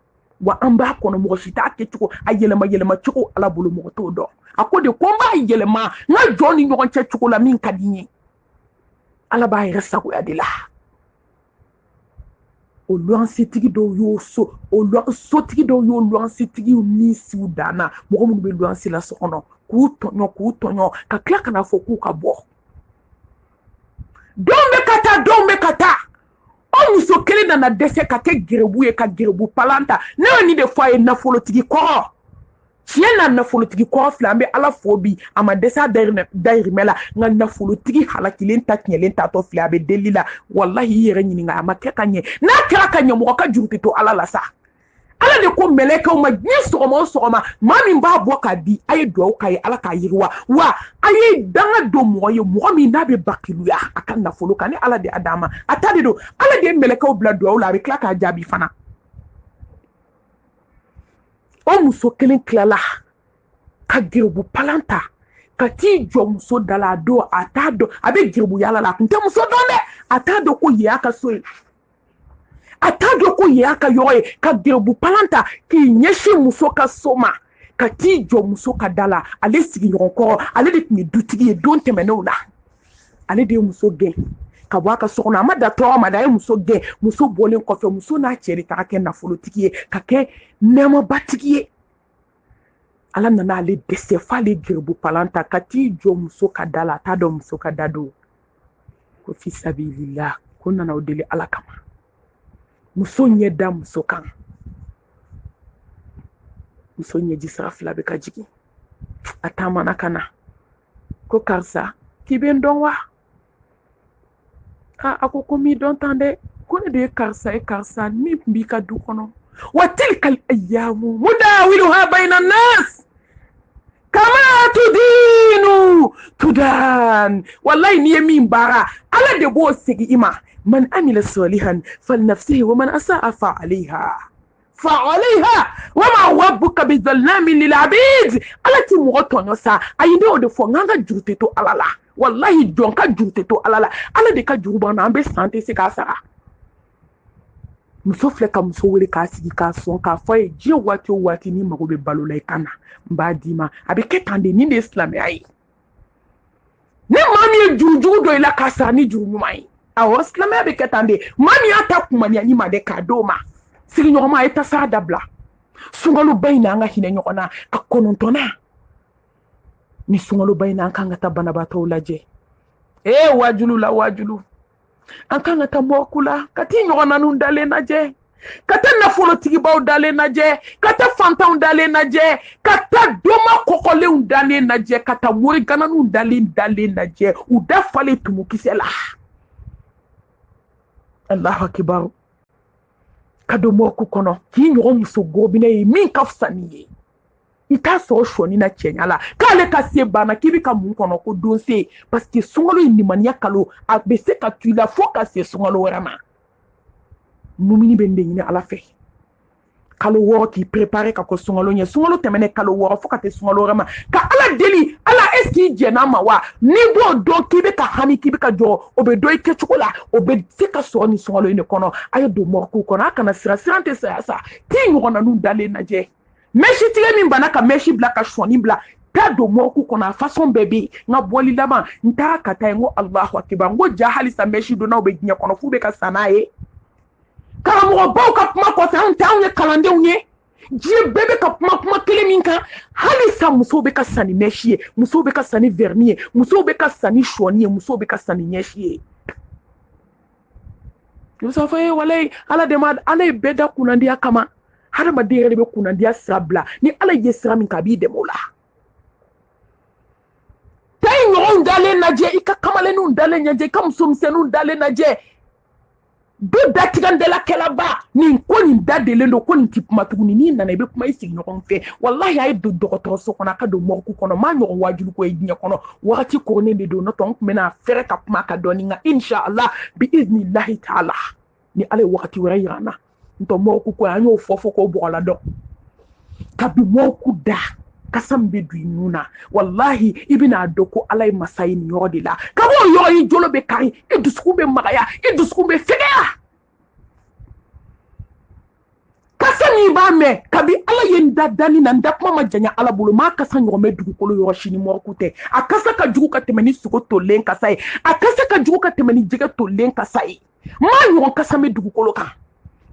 wa amba kono mo shita ke chuko ayelema chuko ala bulu mo to do akode komba ayelema nga joni nyon che chuko la min kadinye ala ba resta ko adila o luwanse tigi dɔw y'o sotigi dɔw y'o luwanse tigiw ni siw danna mɔgɔ minnu bɛ luwanse la so kɔnɔ k'u tɔɲɔ ka tila ka na fɔ k'u ka bɔ denw bɛ ka taa o muso kelen nana dɛsɛ ka kɛ gɛrɛbu ye ka gɛrɛbu palan ta ne ye nin de fɔ a ye nafolotigi kɔrɔ tiɲɛ na nafolotigi kɔrɔ filɛ an bɛ ala fo bi a ma dɛsɛ a dayirimɛ la nka nafolotigi halakilen ta tiɲɛlen tatɔ filɛ a bɛ deli la walahi i yɛrɛ ɲininka a ma kɛ ka ɲɛ n'a kɛra ka ɲɛ mɔgɔ ka juru tɛ to ala la sa ala de ko mɛlɛkɛw ma diɲɛ sɔgɔma o sɔgɔma maa min b'a bɔ k'a di a ye duwawu k'a ye ala k'a yiriwa wa a ye danga don mɔgɔ ye mɔgɔ min n'a bɛ bakiluya a ka nafolo kan ni ala de y'a d'a ma a ta de don ala de ye mɛlɛkɛw bila duwawu la a bɛ tila k'a jaabi fana o muso kelen tilala ka giribu palan ta ka t'i jɔ muso da la a don a t'a dɔn a bɛ giribu yala la a tun tɛ muso dɔn dɛ a t'a dɔn ko yen y'a ka so ye a t'a dɔn ko yen y'a ka yɔrɔ ye ka giribu palan ta k'i ɲɛsin muso ka so ma ka t'i jɔ muso ka da la ale sigiɲɔgɔn kɔrɔ ale de tun ye dutigi ye don tɛmɛnenw la ale de ye muso gɛn ka bɔ a ka so kɔnɔ a ma da tɔɔrɔ ma da a ye muso gɛn muso bɔlen kɔfɛ muso n'a cɛ de taga kɛ nafolotigi ye ka kɛ nɛɛmabatigi ye ala nana ale dɛsɛ f'ale giribu palan ta ka t'i jɔ muso ka da la a t'a dɔn muso ka da don ko fisabilillah ko nana o deli ala kama muso ɲɛ da muso kan muso ɲɛji sira fila bɛ ka jigin a taamana ka na ko karisa k'i bɛ n dɔn wa a ko m'i dɔn tan dɛ ko ne de ye karisa ye karisa min tun b'i ka du kɔnɔ wa tilkal ayyamu mudawiluha bayna nas kama tudinu tudan wallahi ni ye min baara ala de b'o segin i ma man amila salihan falnafsihi wa man asa'a fa alayha wama rabbuka bizallamin lil abid ala ti mɔgɔ tɔɲɔ sa ayi ne o de fɔ n ka juru tɛ to ala la wallahi jɔn ka juru tɛ to ala la ala de ka juru b'an na an bɛ san tɛ se k'a sara muso filɛ ka muso wele k'a sigi k'a sɔn k'a fɔ a ye diɲɛ waati o waati ni mago bɛ balo la i ka na n b'a d'i ma a bɛ kɛ tan de nin de ye silamɛya ye ni maa min ye juru jugu dɔ i la k'a sara ni juru ɲuman ye awɔ silamɛya bɛ kɛ tan de maa min y'a ta kumaniya ni ma dɛ k'a d'o ma sigiɲɔgɔnma a ye tasara dabila sunkaloba in na an ka hinɛ ɲɔgɔn na a kɔnɔntɔnna ni sunkaloba in na an kan ka taa banabaatɔw lajɛ wajulu la wajulu an kan ka taa mɔɔku la ka t'i ɲɔgɔnnaninw dalen lajɛ ka taa nafolotigibaw dalen lajɛ ka taa fantanw dalen lajɛ ka taa doma kɔkɔlenw dalen lajɛ ka taa morigananiw dalen lajɛ u da falen tumukisɛ la Allahu akibaru ka don mɔɔku kɔnɔ k'i ɲɔgɔn muso gorobinɛ ye min ka fisa n'i ye i t'a sɔrɔ sɔni na cɛɲa la k'ale ka se banna k'i bɛ ka mun kɔnɔ ko don se parce que sunkalo ye nimaniya kalo a bɛ se ka to i la fo ka se sunkalo wɛrɛ ma mumini bɛ n de ɲini ala fɛ kalo 6 k'i préparer ka ko sunkalo ɲɛ sunkalo tɛmɛnen kalo 6 fo ka se sunkalo wɛrɛ ma ka ala deli ala est-ce qu'il jɛn'a ma wa ni b'o dɔn k'i bɛ ka hami k'i bɛ ka jɔ o bɛ dɔn i kɛcogo la o bɛ se ka sɔrɔ ni sunkalo in de kɔnɔ a ye don mɔriku kɔnɔ a kana siran tɛ saya sa t'i ɲɔgɔnnaninw dalen lajɛ mɛsi tigɛ min banna ka mɛsi bila ka sɔni bila taa don mɔriku kɔnɔ a façon bɛɛ bɛ yen n ka bɔli laban n taara ka taa yen n ko Allahu akibar n ko ja halisa mɛsi donnaw bɛ diɲɛ kɔnɔ f'u bɛ ka sa n'a ye karamɔgɔbaw ka kuma kɔfɛ anw tɛ anw ye kalandenw ye diɲɛ bɛɛ bɛ ka kuma kelen min kan halisa musow bɛ ka sa ni mɛsi ye musow bɛ ka sa ni verni ye musow bɛ ka sa ni sɔni ye musow bɛ ka sa ni ɲɛsi ye i bɛ sɔrɔ fɔ walayi ala de ma ala ye bɛɛ da kunnandiya kama hadamaden yɛrɛ de bɛ kunnandiya sira bila ni ala ye sira min kan a b'i dɛmɛ o la taa i ɲɔgɔnw dalen lajɛ i ka kamalenninw dalen lajɛ i ka musomisɛnninw dalen lajɛ du datigɛndalakɛlaba nin ko nin da delen don ko nin tɛ kuma tuguni n'i nana i bɛ kuma i sigiɲɔgɔn fɛ walahi a ye don dɔgɔtɔrɔso kɔnɔ a ka don mɔriku kɔnɔ maa ɲɔgɔn wajulu ko ye diɲɛ kɔnɔ wagati koronnen de don n'o tɛ n tun bɛna fɛrɛ ka kuma ka dɔɔni nka inshallah bi iznillahi taala ni ala ye wagati wɛrɛ yira n na n tɛ mɔriku ko an y'o fɔ k'o bɔgɔla dɔn kabi mɔriku da kasa min bɛ don i nun na walahi i bɛna dɔn ko ala ye masa ye nin yɔrɔ de la kabi o yɔrɔ i jolo bɛ kari i dusukun bɛ magaya i dusukun bɛ fɛgɛya kasa min b'a mɛn kabi ala ye n da dani na n da kuma ma janya ala bolo maa kasa ɲɔgɔn bɛ dugukolo yɔrɔ si ni mɔriku tɛ a kasa ka jugu ka tɛmɛ ni sogo tolen kasa ye a kasa ka jugu ka tɛmɛ ni jɛgɛ tolen kasa ye maa ɲɔgɔn kasa bɛ dugukolo kan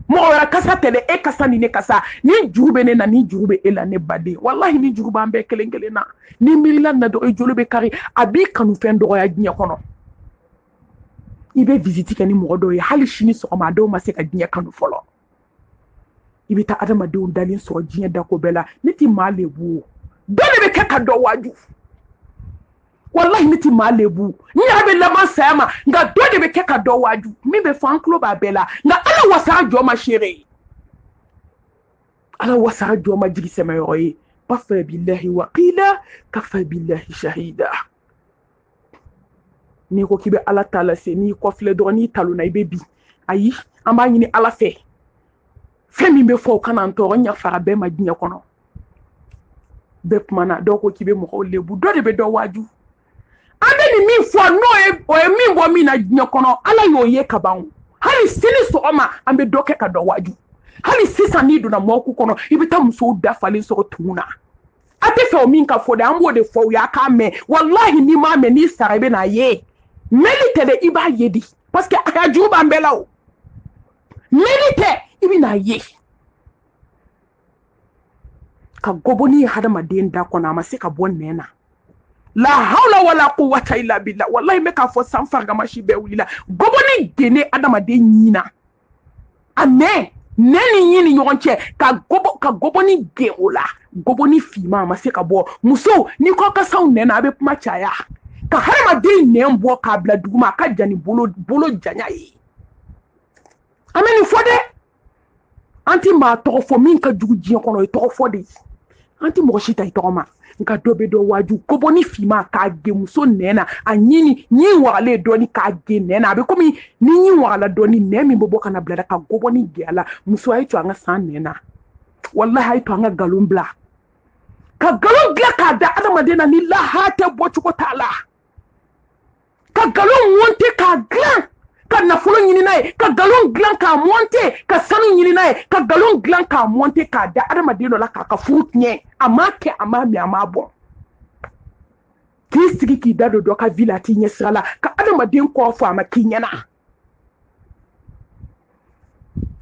mɔgɔ wɛrɛ kasa tɛ dɛ e kasa ni ne kasa ni juru bɛ ne na ni juru bɛ e la ne baden wallahi ni juru b'an bɛɛ kelen kelen na ni miirila na dɔrɔn i jolo bɛ kari a b'i kanufɛn dɔgɔya diɲɛ kɔnɔ i bɛ visite kɛ ni mɔgɔ dɔw ye hali sini sɔgɔma a dɔw ma se ka diɲɛ kanu fɔlɔ i bɛ taa adamadenw dalen sɔrɔ diɲɛ dako bɛɛ la ne ti maa lebu dɔ de bɛ kɛ ka dɔ waaju wallahi ne ti maa lebu n yɛrɛ bɛ laban saya ma nka dɔ de bɛ kɛ ka dɔ waaju min bɛ fɔ an tulo b'a bɛɛ la nka ala wasa jɔ ma seere ala wasa jɔ ma jigi sɛmɛyɔrɔ ye kafa billahi waqila kafa billahi shahida n'i ko k'i bɛ ala ta lase n'i kɔfilɛ dɔrɔn n'i talonna i bɛ bi ayi an b'a ɲini ala fɛ fɛn min bɛ fɔ o kana n tɔɔrɔ ɲafara bɛɛ ma diɲɛ kɔnɔ bɛɛ kumana dɔw ko k'i bɛ mɔgɔw lebu dɔ de bɛ dɔ waaju an bɛ nin min fɔ n'o ye min bɔ min na diɲɛ kɔnɔ ala y'o ye ka ban hali sini sɔgɔma an bɛ dɔ kɛ ka dɔ waaju hali sisan n'i donna mɔɔku kɔnɔ i bɛ taa musow dafalen sɔrɔ tumu na a tɛ fɛ o min ka fɔ dɛ an b'o de fɔ u y'a k'a mɛn wallahi n'i m'a mɛn n'i sara i bɛ n'a ye mɛli tɛ dɛ i b'a ye di parce que a ka juru b'an bɛɛ la o mɛli tɛ i bɛ n'a ye ka gɔbɔni ye hadamaden da kɔnɔ a ma se ka bɔ nɛn na la hawla wala quwwata illa billah wallahi me ka fɔ san fargamasi bɛɛ wulila gɔbɔni gene adamaden ɲina a nɛn ni ɲɔgɔn cɛ ka gɔbɔni gen o la gɔbɔni finma a ma se ka bɔ muso ni kɔ kasaw nɛn na a bɛ kuma caya ka hadamaden nɛn bɔ k'a bila duguma a ka jan ni bolo janya ye an bɛ nin fɔ dɛ an ti maa tɔgɔ fɔ min ka jugu diɲɛ kɔnɔ o ye tɔgɔ fɔ de an ti mɔgɔ si ta i tɔgɔ ma nka dɔ bɛ dɔ waaju gɔbɔni finma k'a gen muso nɛn na a ɲin wagalen dɔɔni k'a gen nɛn na a bɛ komi ni ɲin wagala dɔɔni nɛn min bɛ bɔ ka na bila ka gɔbɔni gen a la muso a ye to an ka san nɛn na wallahi a ye to an ka nkalon bila ka nkalon dilan k'a da adamaden na ni laha tɛ bɔcogo t'a la ka nkalon monte k'a dilan ka nafolo ɲini n'a ye ka nkalon dilan k'a monte ka sanu ɲini n'a ye ka nkalon dilan k'a monte k'a da adamaden dɔ la k'a ka furu tiɲɛ a m'a kɛ a m'a mɛn a m'a bɔ k'i sigi k'i da don dɔ ka vi la a t'i ɲɛ sira la ka adamaden kɔ fɔ a ma k'i ɲɛna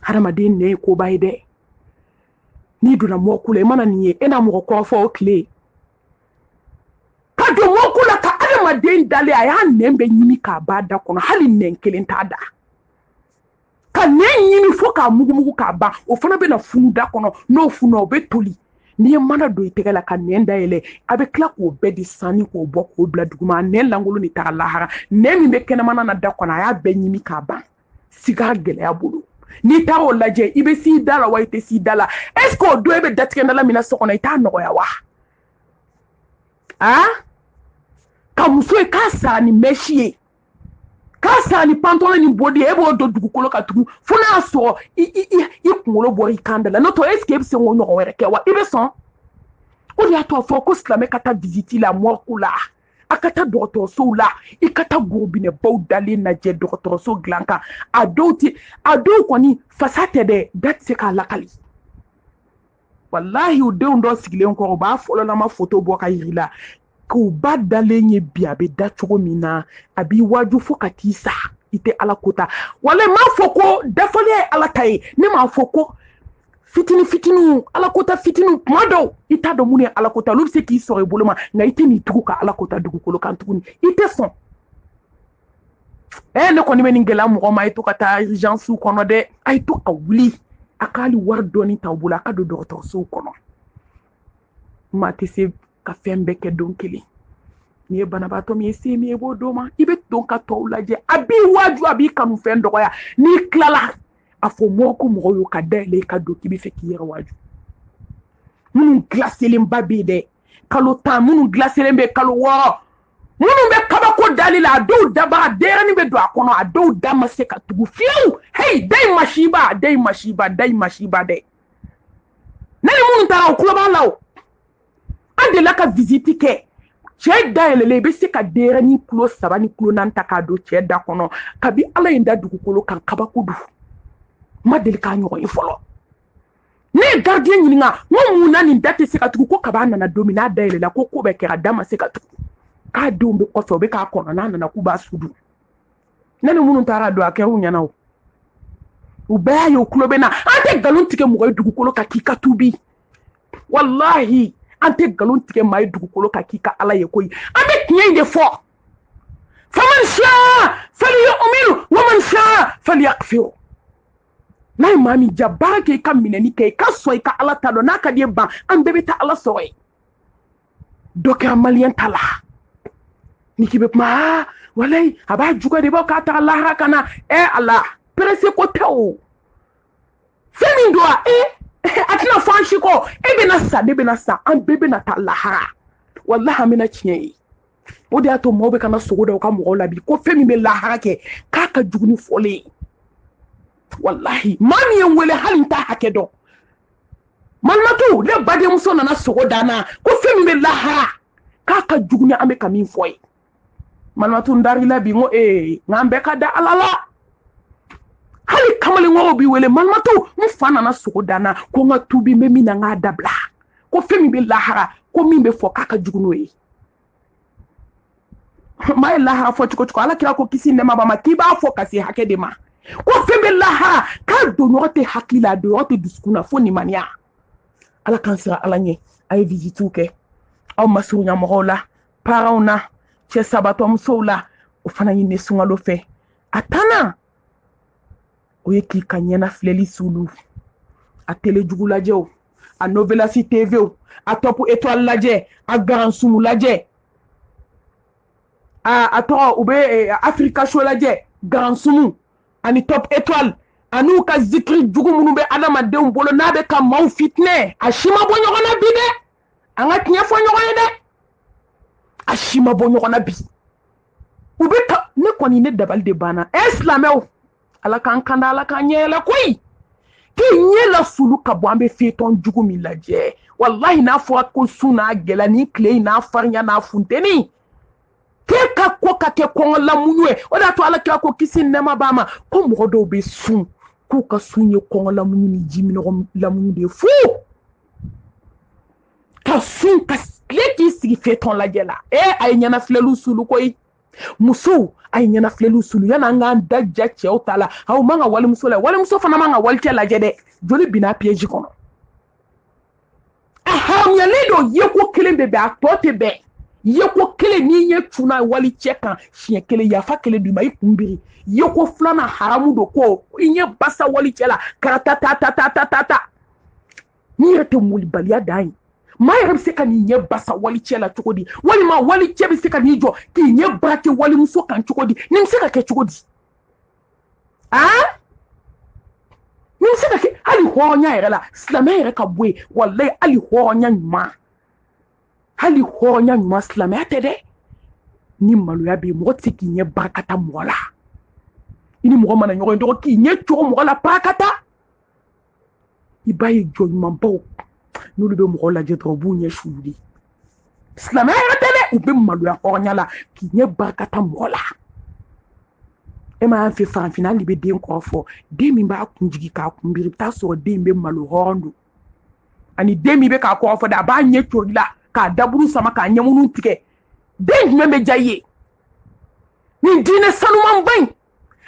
adamaden nɛ ye koba ye dɛ n'i donna mɔɔku la i mana nin ye e n'a mɔgɔ kɔrɔ fɔ o tile ka don mɔɔku la ka adamaden dalen a y'a nɛn bɛ ɲimi k'a b'a da kɔnɔ hali nɛn kelen t'a da ka nɛn ɲimi fo k'a mugumugu k'a ban o fana bɛ na funu da kɔnɔ n'o fununa o bɛ toli n'i ye mana don i tɛgɛ la ka nɛn dayɛlɛ a bɛ tila k'o bɛɛ di sanni k'o bɔ k'o bila duguma a nɛn lankolon de taga lahara nɛn min bɛ kɛnɛmana na da kɔnɔ a y'a bɛɛ ɲimi k'a ban siga gɛlɛya bolo n'i taara o lajɛ i bɛ s'i da la wa i tɛ s'i da la est ce que o don e bɛ datigɛndala min na so kɔnɔ i t'a nɔgɔya wa ka muso ye k'a sara ni mɛsi ye k'a sara ni pantalon ni bodi ye e b'o don dugukolo ka tugu fo n'a sɔrɔ i kunkolo bɔra i kan da la n'o tɛ est ce que e bɛ se k'o ɲɔgɔn wɛrɛ kɛ wa i bɛ sɔn o de y'a to a fɔ ko silamɛ ka taa visite la mɔriku la a ka taa dɔgɔtɔrɔsow la i ka taa gorobinɛbaw dalen lajɛ dɔgɔtɔrɔso dilan kan a dɔw kɔni fasa tɛ dɛ da tɛ se k'a lakali wallahi o denw dɔ sigilen kɔrɔ u b'a fɔlɔlama foto bɔ ka yiri la k'u ba dalen ye bi a bɛ da cogo min na a b'i waaju fo ka t'i sa i tɛ ala ko ta wallahi m'a fɔ ko dafaliya ye ala ta ye ne m'a fɔ ko fitinin alakota fitinin kuma dɔw i t'a dɔn mun ye alakota olu bɛ se k'i sɔrɔ i bolo ma nka i tɛ n'i tugu ka alakota dugukolo kan tuguni i tɛ sɔn ne kɔni bɛ nin gɛlɛya mɔgɔ ma a ye to ka taa urgence kɔnɔ dɛ a ye to ka wuli a ka hali wari dɔɔni t'aw bolo a ka don dɔgɔtɔrɔsow kɔnɔ maa tɛ se ka fɛn bɛɛ kɛ don kelen n'i ye banabaatɔ min ye se min ye i b'o d'o ma i bɛ don ka tɔw lajɛ a b'i waaju a b'i kanu fɛn dɔgɔya n'i tilala a fɔ mɔgɔw mɔgɔw y'o ka dayɛlɛ i ka don k'i bɛ fɛ k'i yɛrɛ waaju minnu gilaselenba bɛ yen dɛ kalo 10 minnu gilaselen bɛ kalo 6 minnu bɛ kabako dali la a dɔw dabaga denyɛrɛnin bɛ don a kɔnɔ a dɔw da ma se ka tugu fiyewu hey dayi masiba dɛ ne ni minnu taara o tulo b'a la o an delila ka visite kɛ cɛ dayɛlɛlen i bɛ se ka denyɛrɛnin kilo 3 ni kilo 4 ta k'a don cɛ da kɔnɔ kabi ala ye n da dugukolo kan kabako don ma deli k'a ɲɔgɔn ye fɔlɔ ne ye gardien ɲininka n ko mun na nin da tɛ se ka tugu ko kaba nana don min n'a dayɛlɛla ko ko bɛ kɛ a da ma se ka tugu k'a denw bɛ kɔfɛ u bɛ k'a kɔnɔ n'a nana k'u b'a sudu ne ni minnu taara don a kɛ u ɲɛna o u bɛɛ ye kulo bɛ na an tɛ nkalon tigɛ mɔgɔ ye dugukolo kan k'i ka tubi wallahi an tɛ nkalon tigɛ maa ye dugukolo kan k'i ka ala ye koyi an bɛ tiɲɛ in de fɔ faman shaa falyu'min wa man shaa falyakfir n'a ye maa min ja baara kɛ i ka minɛni kɛ i ka sɔn i ka ala ta dɔn n'a ka di ye ban an bɛɛ bɛ taa ala sɔrɔ ye dɔ kɛra maliyɛn ta la ni k'i bɛ kuma walayi a b'a juguya de bɔ k'a taga lahara ka na ala perese ko tɛ o fɛn min don a tɛna fɔ an si kɔ e bɛna sa ne bɛna sa an bɛɛ bɛna taa lahara walahi an bɛna tiɲɛ ye o de y'a to maaw bɛ kana sogo da u ka mɔgɔw la bi ko fɛn min bɛ lahara kɛ k'a ka jugu ni fɔlen ye wallahi maa min ye n wele hali n t'a hakɛ dɔn malimatu ne badenmuso nana sogo da n na ko fɛn min bɛ lahara k'a ka jugu ni an bɛ ka min fɔ ye malimatu n dar'i la bi n ko nk'an bɛɛ ka da ala la hali kamalenkɔrɔw b'i wele malimatu n fa nana sogo da n na ko n ka tubi n bɛ min na n k'a dabila ko fɛn min bɛ lahara ko min bɛ fɔ k'a ka jugu n'o ye maa ye lahara fɔ cogo cogo ala kira ko kisi nɛma b'a ma k'i b'a fɔ ka se hakɛ de ma ko fɛn bɛ lahara k'a don ɲɔgɔn tɛ hakili la a don ɲɔgɔn tɛ dusukun na fo nimaniya ala k'an sira ala ɲɛ a ye visitiw kɛ aw ma surunya mɔgɔw la parents na cɛ sabatɔ musow la o fana ɲini sunkalo fɛ a tanna o ye k'i ka ɲɛnafilɛli sulu a telejugu lajɛ o a Novelas TV o a Top Étoile lajɛ a Garansumu lajɛ a tɔgɔ u bɛ Africa Show lajɛ Garansumu ani Top Étoile an'u ka zikiri jugu minnu bɛ adamadenw bolo n'a bɛ ka maaw fitinɛ a si ma bɔ ɲɔgɔn na bi dɛ an ka tiɲɛ fɔ ɲɔgɔn ye dɛ a si ma bɔ ɲɔgɔn na bi u bɛ ka ne kɔni ne dabali de banna silamɛw ala k'an kanda ala k'an ɲɛ yɛlɛ koyi k'i ɲɛ la sulu ka bɔ an bɛ fetɔn jugu min lajɛ wallahi n'a fɔra ko su n'a gɛlɛya ni tile in n'a farinya n'a funteni k'e ka ko ka kɛ kɔngɔ lamuɲu ye o de y'a to ala kira ko kisi nɛma b'a ma ko mɔgɔ dɔw bɛ sun k'u ka sun ye kɔngɔ lamuɲu ni ji minɔgɔ lamuɲu de ye fu ka sun ka tile k'i sigi fetɔn lajɛ la a ye ɲɛnafilɛliw sulu koyi musow a ye ɲɛnafilɛliw sulu yanni an k'an da ja cɛw ta la aw man ka walimuso la walimuso fana man ka walicɛ lajɛ dɛ joli binna piège kɔnɔ a haramuyalen don yeko kelen bɛ bɛn a tɔ tɛ bɛn yeko kelen n'i ye cunna walicɛ kan siɲɛ kelen yafa kelen d'i ma i kun biri yeko filanan haramu don ko i ɲɛ basa walicɛ la karata n'i yɛrɛ tɛ molibaliya dan ye maa yɛrɛ bɛ se ka n'i ɲɛ basa walicɛ la cogo di walima walicɛ bɛ se ka n'i jɔ k'i ɲɛ barake walimuso kan cogo di nin bɛ se ka kɛ cogo di nin bɛ se ka kɛ hali hɔrɔnya yɛrɛ la silamɛya yɛrɛ ka bɔ yen walayi hali hɔrɔnya ɲuman silamɛya tɛ dɛ ni maloya bɛ yen mɔgɔ tɛ se k'i ɲɛ barakata mɔgɔ la i ni mɔgɔ mana ɲɔgɔn ye dɔrɔn k'i ɲɛ cogo mɔgɔ la barakata i b'a ye jɔ ɲumanbaw n'olu bɛ mɔgɔ lajɛ dɔrɔn u b'u ɲɛ sulu de silamɛya yɛrɛ tɛ dɛ u bɛ maloya hɔrɔnya la k'i ɲɛ barakata mɔgɔ la e ma y'an fɛ farafinna hali bɛ den kɔrɔ fɔ den min b'a kun jigi k'a kun biri i bɛ taa sɔrɔ den bɛ malo hɔrɔn don ani den min bɛ k'a kɔrɔ fɔ dɛ a b'a ɲɛ cori la k'a daburu sama k'a ɲɛmunu tigɛ den jumɛn bɛ diya i ye nin diinɛ sanumanba in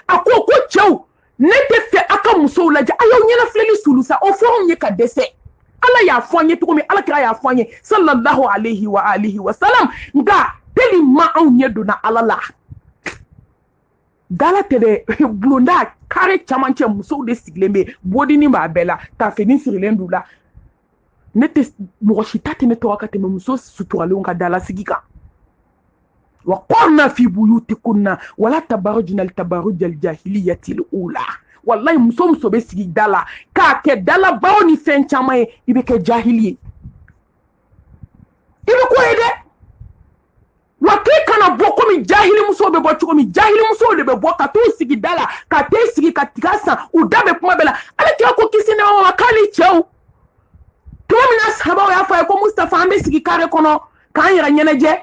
a ko cɛw ne tɛ fɛ a ka musow lajɛ a y'aw ɲɛnafilɛli sulu sa o fɔ anw ye ka dɛsɛ ala y'a fɔ an ye cogo min ala kira y'a fɔ an ye sallallahu alayhi wa alihi wa salam nka tellement anw ɲɛ donna ala la dala tɛ dɛ bulonda kare camancɛ musow de sigilen bɛ bodini b'a bɛɛ la tafeni sirilen d'u la ne tɛ mɔgɔ si ta tɛ ne tɔgɔ ka tɛmɛ muso suturalenw ka dala sigi kan wa qarna fi buyutikunna wala tabarrujna tabarrujal jahiliyatil ula wallahi muso bɛ sigi da la k'a kɛ dalabaw ni fɛn caman ye i bɛ kɛ jahili ye i bɛ ko ye dɛ wa k'i kana bɔ komi jahili musow bɛ bɔ cogo min jahili musow de bɛ bɔ ka t'u sigi da la ka t'e sigi ka tiga san u da bɛ kuma bɛɛ la ale kira ko kisi nɛma ma k'ale cɛw tuma min na sahabaw y'a fɔ a ye ko Mustafa an bɛ sigi kare kɔnɔ k'an yɛrɛ ɲɛnajɛ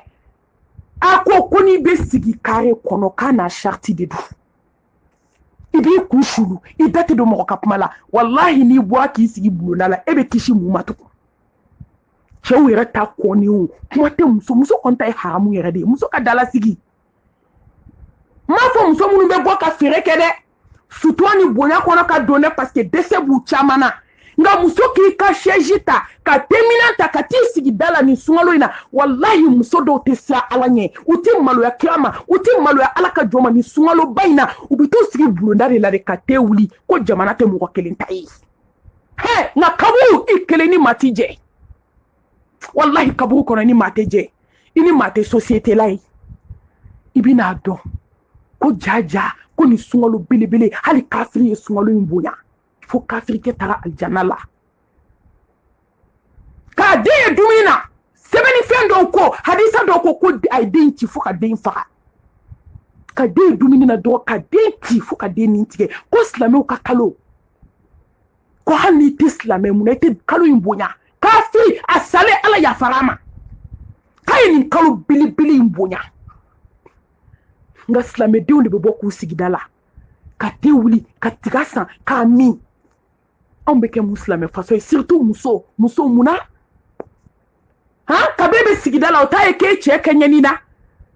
a ko n'i bɛ sigi kare kɔnɔ k'a n'a sariti de don i b'i kun sulu i da tɛ don mɔgɔ ka kuma la wallahi n'i bɔra k'i sigi bulonda la e bɛ kisi mun ma tugun cɛw yɛrɛ ta kɔni o kuma tɛ muso kɔni ta ye haramu yɛrɛ de ye muso ka dala sigi m'a fɔ muso minnu bɛ bɔ ka feere kɛ dɛ sutura ni bonya kono ka donner parce que dese bu chamana nga muso ki ka shejita ka teminanta ka ti sigi dala ni sungalo ina wallahi muso do te sa alanye uti malo ya kiyama uti malo ya alaka joma ni sungalo baina ubito sigi bulondare la de ka te wuli ko jamana te mo kelen tayi he na kabu ikeleni matije wallahi kabu kono ni mateje ini mate société lai ibina do ko jaja ko ni sungalo bilibili hali kafiri ye sungalo imbunya fo kafiri ke tara aljanna la ka de dumina sebeni fendo ko hadisa do ko ay denci fo ka den fa ka de dumina do ka denci fo ka den nintige ko islamo ka kalo ko hani islamo munete kalo imbunya kafiri asale ala ya farama kayini kalo bilibili imbunya nga islamo de on de boku sigidala ka te wuli ka tigasa ka mi on beke muslime faso surtout muso muna ka bebe sigidala o taye ke che kenya nina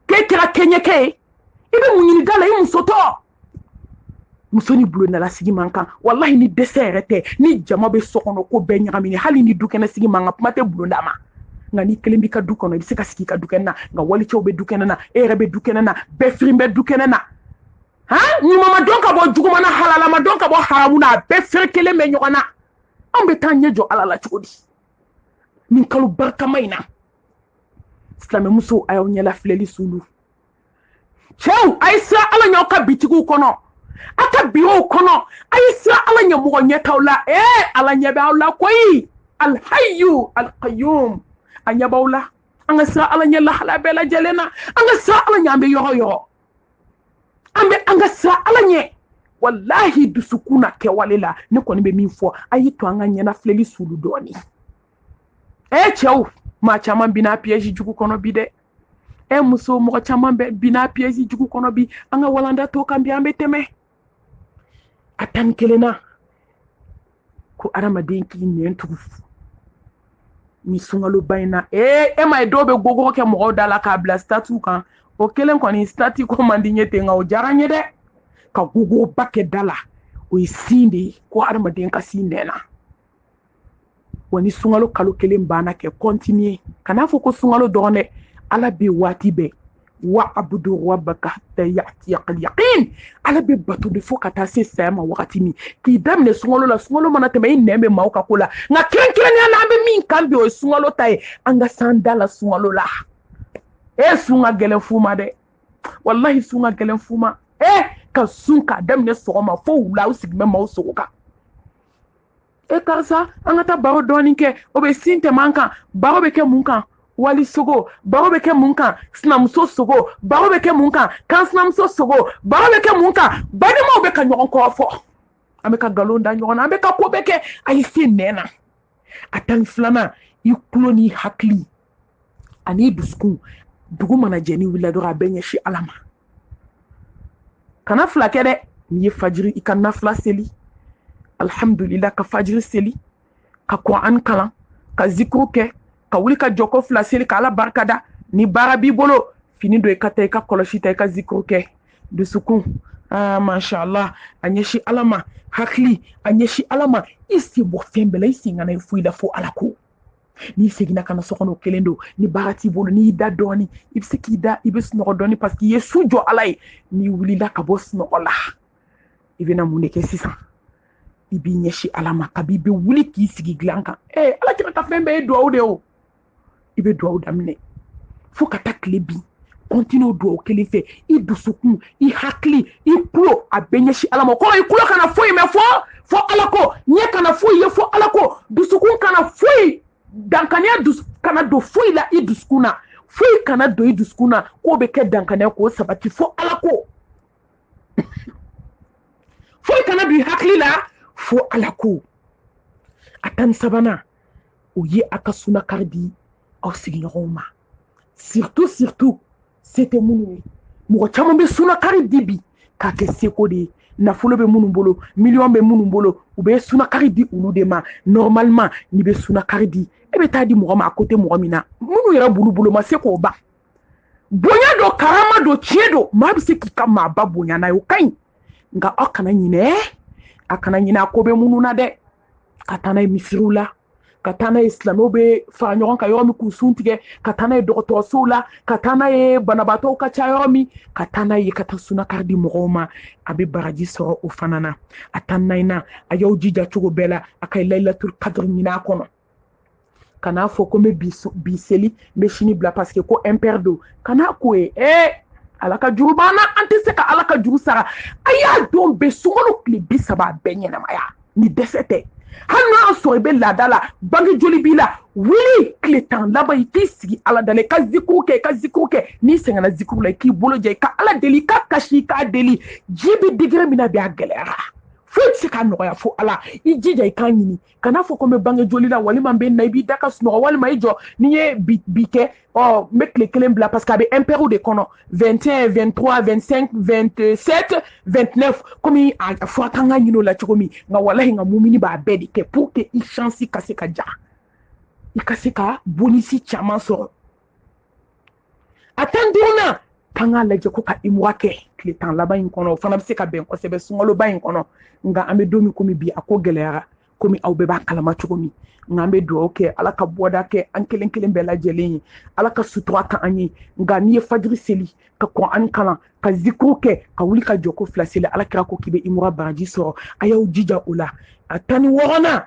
ke kira kenya ke ibe munyini dala yi muso ni bulo na la sigi mankan wallahi ni deserete ni jama be sokono ko be nyamini hali ni dukena sigi manga pumate bulo ndama nga ni kelembi ka dukono bi sika sigi ka dukena nga wali chow be dukena na ere be dukena na be frimbe dukena na ni mama donka bo juguma na halala ma donka bo haramuna be ferkele me nyogana ambe tanye jo alala chodi min kalu barka maina islame muso ayo nyala fleli sulu chew aisa ala nyoka bitigu kono ata biwo kono aisa ala nyamugo nyetawla ala nyabawla koyi al hayyu al qayyum anyabawla anga sa ala nyala hala bela jelena anga sa ala nyambe yoyo ambe anga sa ala nye wallahi dusukuna ke walela ne koni be min fo ayi to anga nyana fleli sulu doni chew ma chama bina piège jugu kono bi de muso mo chama bina piège jugu kono bi anga walanda to kambi ambe teme atan kelena ko arama denki nentu mi sungalo baina ma dobe gogo ke mo dala ka bla statu kan o kelen koni stati ko mandinye te nga o jaranye de ka gogo bakke dala o isinde ko arama denka sinena woni sungalo kalo kelen bana ke continuer kana fo ko sungalo done ala bi wati be wa abudu rabbaka hatta ya'tiyaqal yaqin ala be batu de fo kata se sama wakati mi ki damne sungalo la sungalo mana teme nembe mauka kula nga kren na be min kambi o sungalo tay anga sandala sungalo la sunga gelen fuma de wallahi sunga gelen fuma ka sunka damne sogoma fo wula usigme ma usoka karsa anga ta baro doni ke obe sinte manka baro be ke munka wali sogo baro be ke munka snamso sogo baro be ke munka kan snamso sogo baro be ke munka bade mo be ka nyon ko fo ameka galonda nyon ameka ko be ke ay sinena atan flana ikloni hakli ani dusku dugu mana jeni wila dora benye shi alama kana flake de ni fajiri ikana fla seli alhamdulillah ka fajiri seli ka Qur'an kala ka zikru ke ka wuli ka joko fla seli ka ala barkada ni barabi bolo fini do ikata ka koloshita ka zikru ke de sukun mashallah anyeshi alama hakli anyeshi alama isi bo fembele isi ngana fuida fo alako ni segina kana sokono kelendo ni barati bolo ni da doni ibsikida ibis no doni parce que yesu jo alay ni wuli la ka bos no ola ibina muneke 600 ibi nyeshi alama kabibe wuli ki sigi glanka ala kira ta fembe do awde o ibe do awdamne fo kata klebi continue do kelife i dusukun i hakli i kulo abenyeshi alama ko i kulo kana fo me fo alako nye kana fo ye fo alako dusukun kana fo dankania kana do fo la i duskuna fo kana do i duskuna ko be ke dankania ko sabati fo alako fo kana do hakli la fo alako atan sabana o ye akasuna kardi au signoma surtout c'était munu mo chama be suna kardi bi ka ke seko de na folo be munu bolo million be munu bolo ou be suna kardi ulu de ma normalement ni be suna kardi e be tadi mo ma à côté mo mina munu yera bulu ma seko ba bonya do karama do chiedo ma bi se ki kama ba bonya na yo kan nga akana nyine akana nyina ko be mununa de katana misirula katana islamo be fa ɲɔgɔn ka yɔrɔ min k'u sun tigɛ ka taa n'a ye dɔgɔtɔrɔsow la ka taa n'a ye banabaatɔw ka ca yɔrɔ min ka taa n'a ye ka taa sunakari di mɔgɔw ma a bɛ baraji sɔrɔ o fana na a taa naina a y'aw jija cogo bɛɛ la a ka laylatul qadr ɲini a kɔnɔ kana fɔ ko n bɛ bi seli n bɛ sini bila parce que ko impère don kana ko ye ala ka juru b'an na an tɛ se ka ala ka juru sara a y'a don bɛɛ sunkalo tile 30 a bɛɛ ɲɛnamaya ni dɛsɛ tɛ hali n'a sɔrɔ i bɛ laada la bange joli b'i la wuli tile 10 laban i k'i sigi ala dala i ka zikuru kɛ n'i sɛgɛnna zikuru la i k'i bolo jɛ i ka ala deli i ka kasi i k'a deli ji bɛ degré min na bi a gɛlɛyara foyi tɛ se ka nɔgɔya fo ala i jija i k'a ɲini kana fɔ ko n bɛ bange joli la walima n bɛ na i b'i da ka sunɔgɔ walima i jɔ n'i ye bi kɛ n bɛ tile 1 bila parce que a bɛ impériaux de kɔnɔ 21 23 25 27 29 komi a fɔra k'an ka ɲini o la cogo min nka walahi nka mumini b'a bɛɛ de kɛ pour que i chance ka se ka ja i ka se ka bonus caman sɔrɔ a tan duurunan k'an k'a lajɛ ko ka imura kɛ tile 10 laban in kɔnɔ o fana bɛ se ka bɛn kosɛbɛ sunkaloba in kɔnɔ nka an bɛ don min komi bi a ko gɛlɛyara komi aw bɛɛ b'a kalama cogo min nka an bɛ dugawu kɛ ala ka bɔda kɛ an kelen kelen bɛɛ lajɛlen ye ala ka sutura ka an ye nka n'i ye fajiri seli ka Qur'an kalan ka zikuru kɛ ka wuli ka jɔ ko 2 seli ala kira ko k'i bɛ imura baraji sɔrɔ a y'aw jija o la a 16nan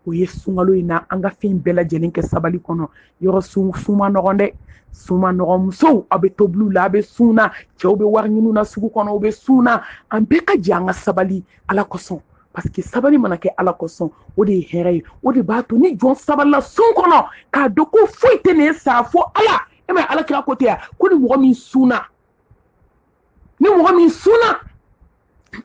o ye sunkalo in na an ka fɛn bɛɛ lajɛlen kɛ sabali kɔnɔ yɔrɔ sun ma nɔgɔn dɛ sun ma nɔgɔn musow aw bɛ tobiliw la aw bɛ sun na cɛw bɛ wari ɲiniw na sugu kɔnɔ u bɛ sun na an bɛɛ ka jɛ an ka sabali ala kosɔn parce que sabali mana kɛ ala kosɔn o de ye hɛrɛ ye o de b'a to ni jɔn sabalila sun kɔnɔ k'a dɔn ko foyi tɛ nin sa fo ala e ma ala kira ko tɛ yan ko ni mɔgɔ min sunna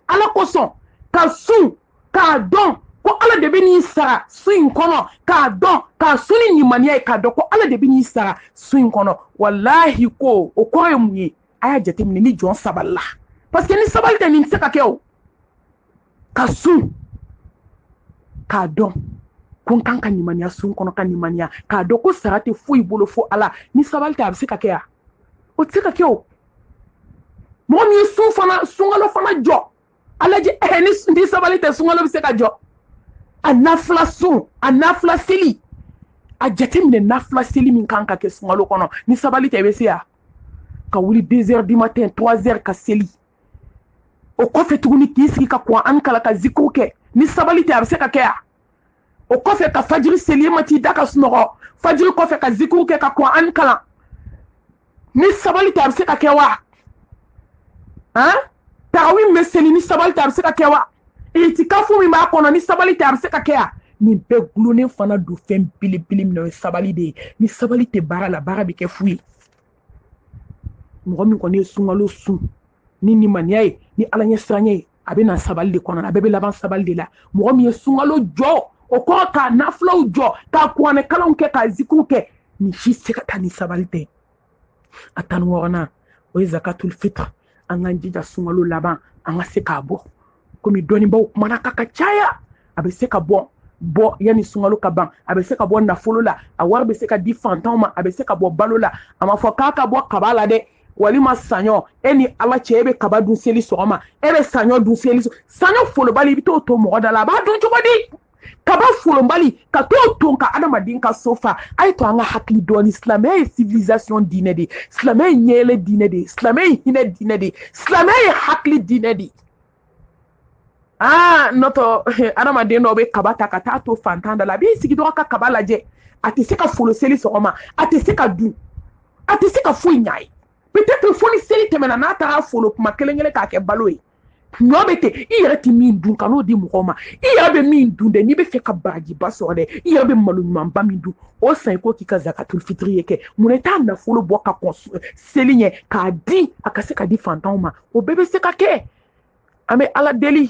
ala kosɔn ka sun k'a dɔn ko ala de bɛ n'i sara sun in kɔnɔ k'a dɔn k'a sun ni ɲumaniya ye k'a dɔn ko ala de bɛ n'i sara sun in kɔnɔ walahi ko o kɔrɔ ye mun ye a y'a jateminɛ ni jɔn sabalila parce que ni sabali tɛ nin tɛ se ka kɛ o ka sun k'a dɔn ko n kan ka ɲumaniya sun kɔnɔ ka ɲumaniya k'a dɔn ko sara tɛ foyi bolo fo ala ni sabali tɛ a bɛ se ka kɛ yan o tɛ se ka kɛ o mɔgɔ min ye sunkalo fana jɔ a lajɛ ni sabali tɛ sunkalo bɛ se ka jɔ a nafila sun a nafila seli a jateminɛ nafila seli min kan ka kɛ sunkalo kɔnɔ ni sabali tɛ i bɛ se yan ka wuli 2 heures du matin 3 heures ka seli o kɔfɛ tuguni k'i sigi ka Qur'an kalan ka zikuru kɛ ni sabali tɛ a bɛ se ka kɛ yan o kɔfɛ ka fajiri seli ma t'i da ka sunɔgɔ fajiri kɔfɛ ka zikuru kɛ ka Qur'an kalan ni sabali tɛ a bɛ se ka kɛ wa tarawih bɛ seli ni sabali tɛ a bɛ se ka kɛ wa itikafu min b'a kɔnɔ ni sabali tɛ a bɛ se ka kɛ yan nin bɛɛ gulonnen fana don fɛn belebele min na o ye sabali de ye ni sabali tɛ baara la baara bɛ kɛ fu ye mɔgɔ min kɔni ye sunkalo sun ni limaniya ye ni ala ɲɛ siranɲɛ ye a bɛ na sabali de kɔnɔ a bɛɛ bɛ laban sabali de la mɔgɔ min ye sunkalo jɔ o kɔrɔ k'a nafilaw jɔ k'a kuranɛ kalanw kɛ k'a zikuru kɛ nin si se ka taa ni sabali tɛ a 16nan o ye zakatul fitr an k'an jija sunkalo laban an ka se k'a bɔ komi dɔnnibaw kumana ka caya a bɛ se ka bɔ yanni sunkalo ka ban a bɛ se ka bɔ nafolo la a wari bɛ se ka di fantanw ma a bɛ se ka bɔ balo la a ma fɔ k'a ka bɔ kaba la dɛ walima saɲɔ e ni ala cɛ e bɛ kaba dun seli sɔgɔma e bɛ saɲɔ dun seli saɲɔ folobali i bɛ t'o to mɔgɔ da la a b'a dun cogo di kaba folobali ka t'o ton ka adamaden ka so fa a ye to an ka hakili dɔɔni silamɛya ye civilisation diinɛ de silamɛya ye ɲɛɛlɛ diinɛ de silamɛya ye hinɛ diinɛ de silamɛya ye hakili diinɛ de n'ɔtɔ adamaden dɔw bɛ kaba ta ka taa to fantan da la a b'i sigi dɔrɔn ka kaba lajɛ a tɛ se ka folo seli sɔgɔma a tɛ se ka dun a tɛ se ka foyi ɲa ye peut-être fo ni seli tɛmɛna n'a taara folo kuma kelen kelen k'a kɛ balo ye ɲɔ bɛ ten i yɛrɛ tɛ min dun ka n'o di mɔgɔw ma i yɛrɛ bɛ min dun dɛ n'i bɛ fɛ ka barajiba sɔrɔ dɛ i yɛrɛ bɛ malo ɲumanba min dun o san i ko k'i ka zakatul fitiri ye kɛ mun i t'a nafolo bɔ ka kɔn seli ɲɛ k'a di a ka se ka di fantanw ma o bɛɛ bɛ se ka kɛ an bɛ ala deli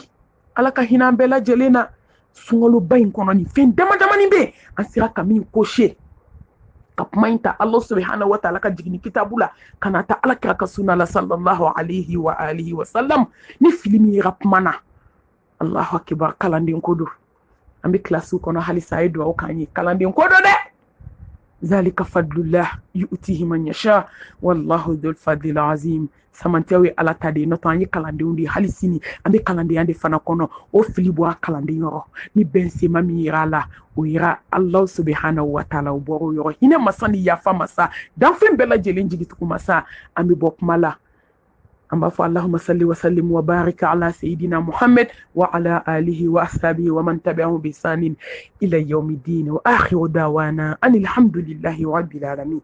ala ka hinɛ an bɛɛ lajɛlen na sunkaloba in kɔnɔ nin fɛn dama damani bɛ yen an sera ka min kose ka kuma in ta Allah subhanahu wa ta'ala ka jigini kitabu la kana ta ala kira ka sunna la sallallahu alaihi wa alihi wa sallam ni fili min yera kuma na Allahu akbar kalanden ko do an bɛ kilasiw kɔnɔ halisa a ye duwawu k'an ye kalanden ko do dɛ ذلك فضل الله يؤتيه من يشاء والله ذو الفضل العظيم samantiawe ala tade no tan yi kalandenw de hali sini an be kalandenya de fana kɔnɔ o fili bɔ a kalanden yɔrɔ ni bɛnsema min yira la o yira Allah subhanahu wa ta'ala o bɔr'o yɔrɔ hinɛ masa ni yafa masa danfɛn bɛɛ lajɛlen jigitugu masa an be bɔ kuma la an b'a fɔ Allahumma salli wa sallim wa barik ala sayidina Muhammad wa ala alihi wa ashabihi wa man tabi'ahum bi ihsanin ila yawmiddin wa akhiru da'wana anil hamdulillahi rabbil alamin.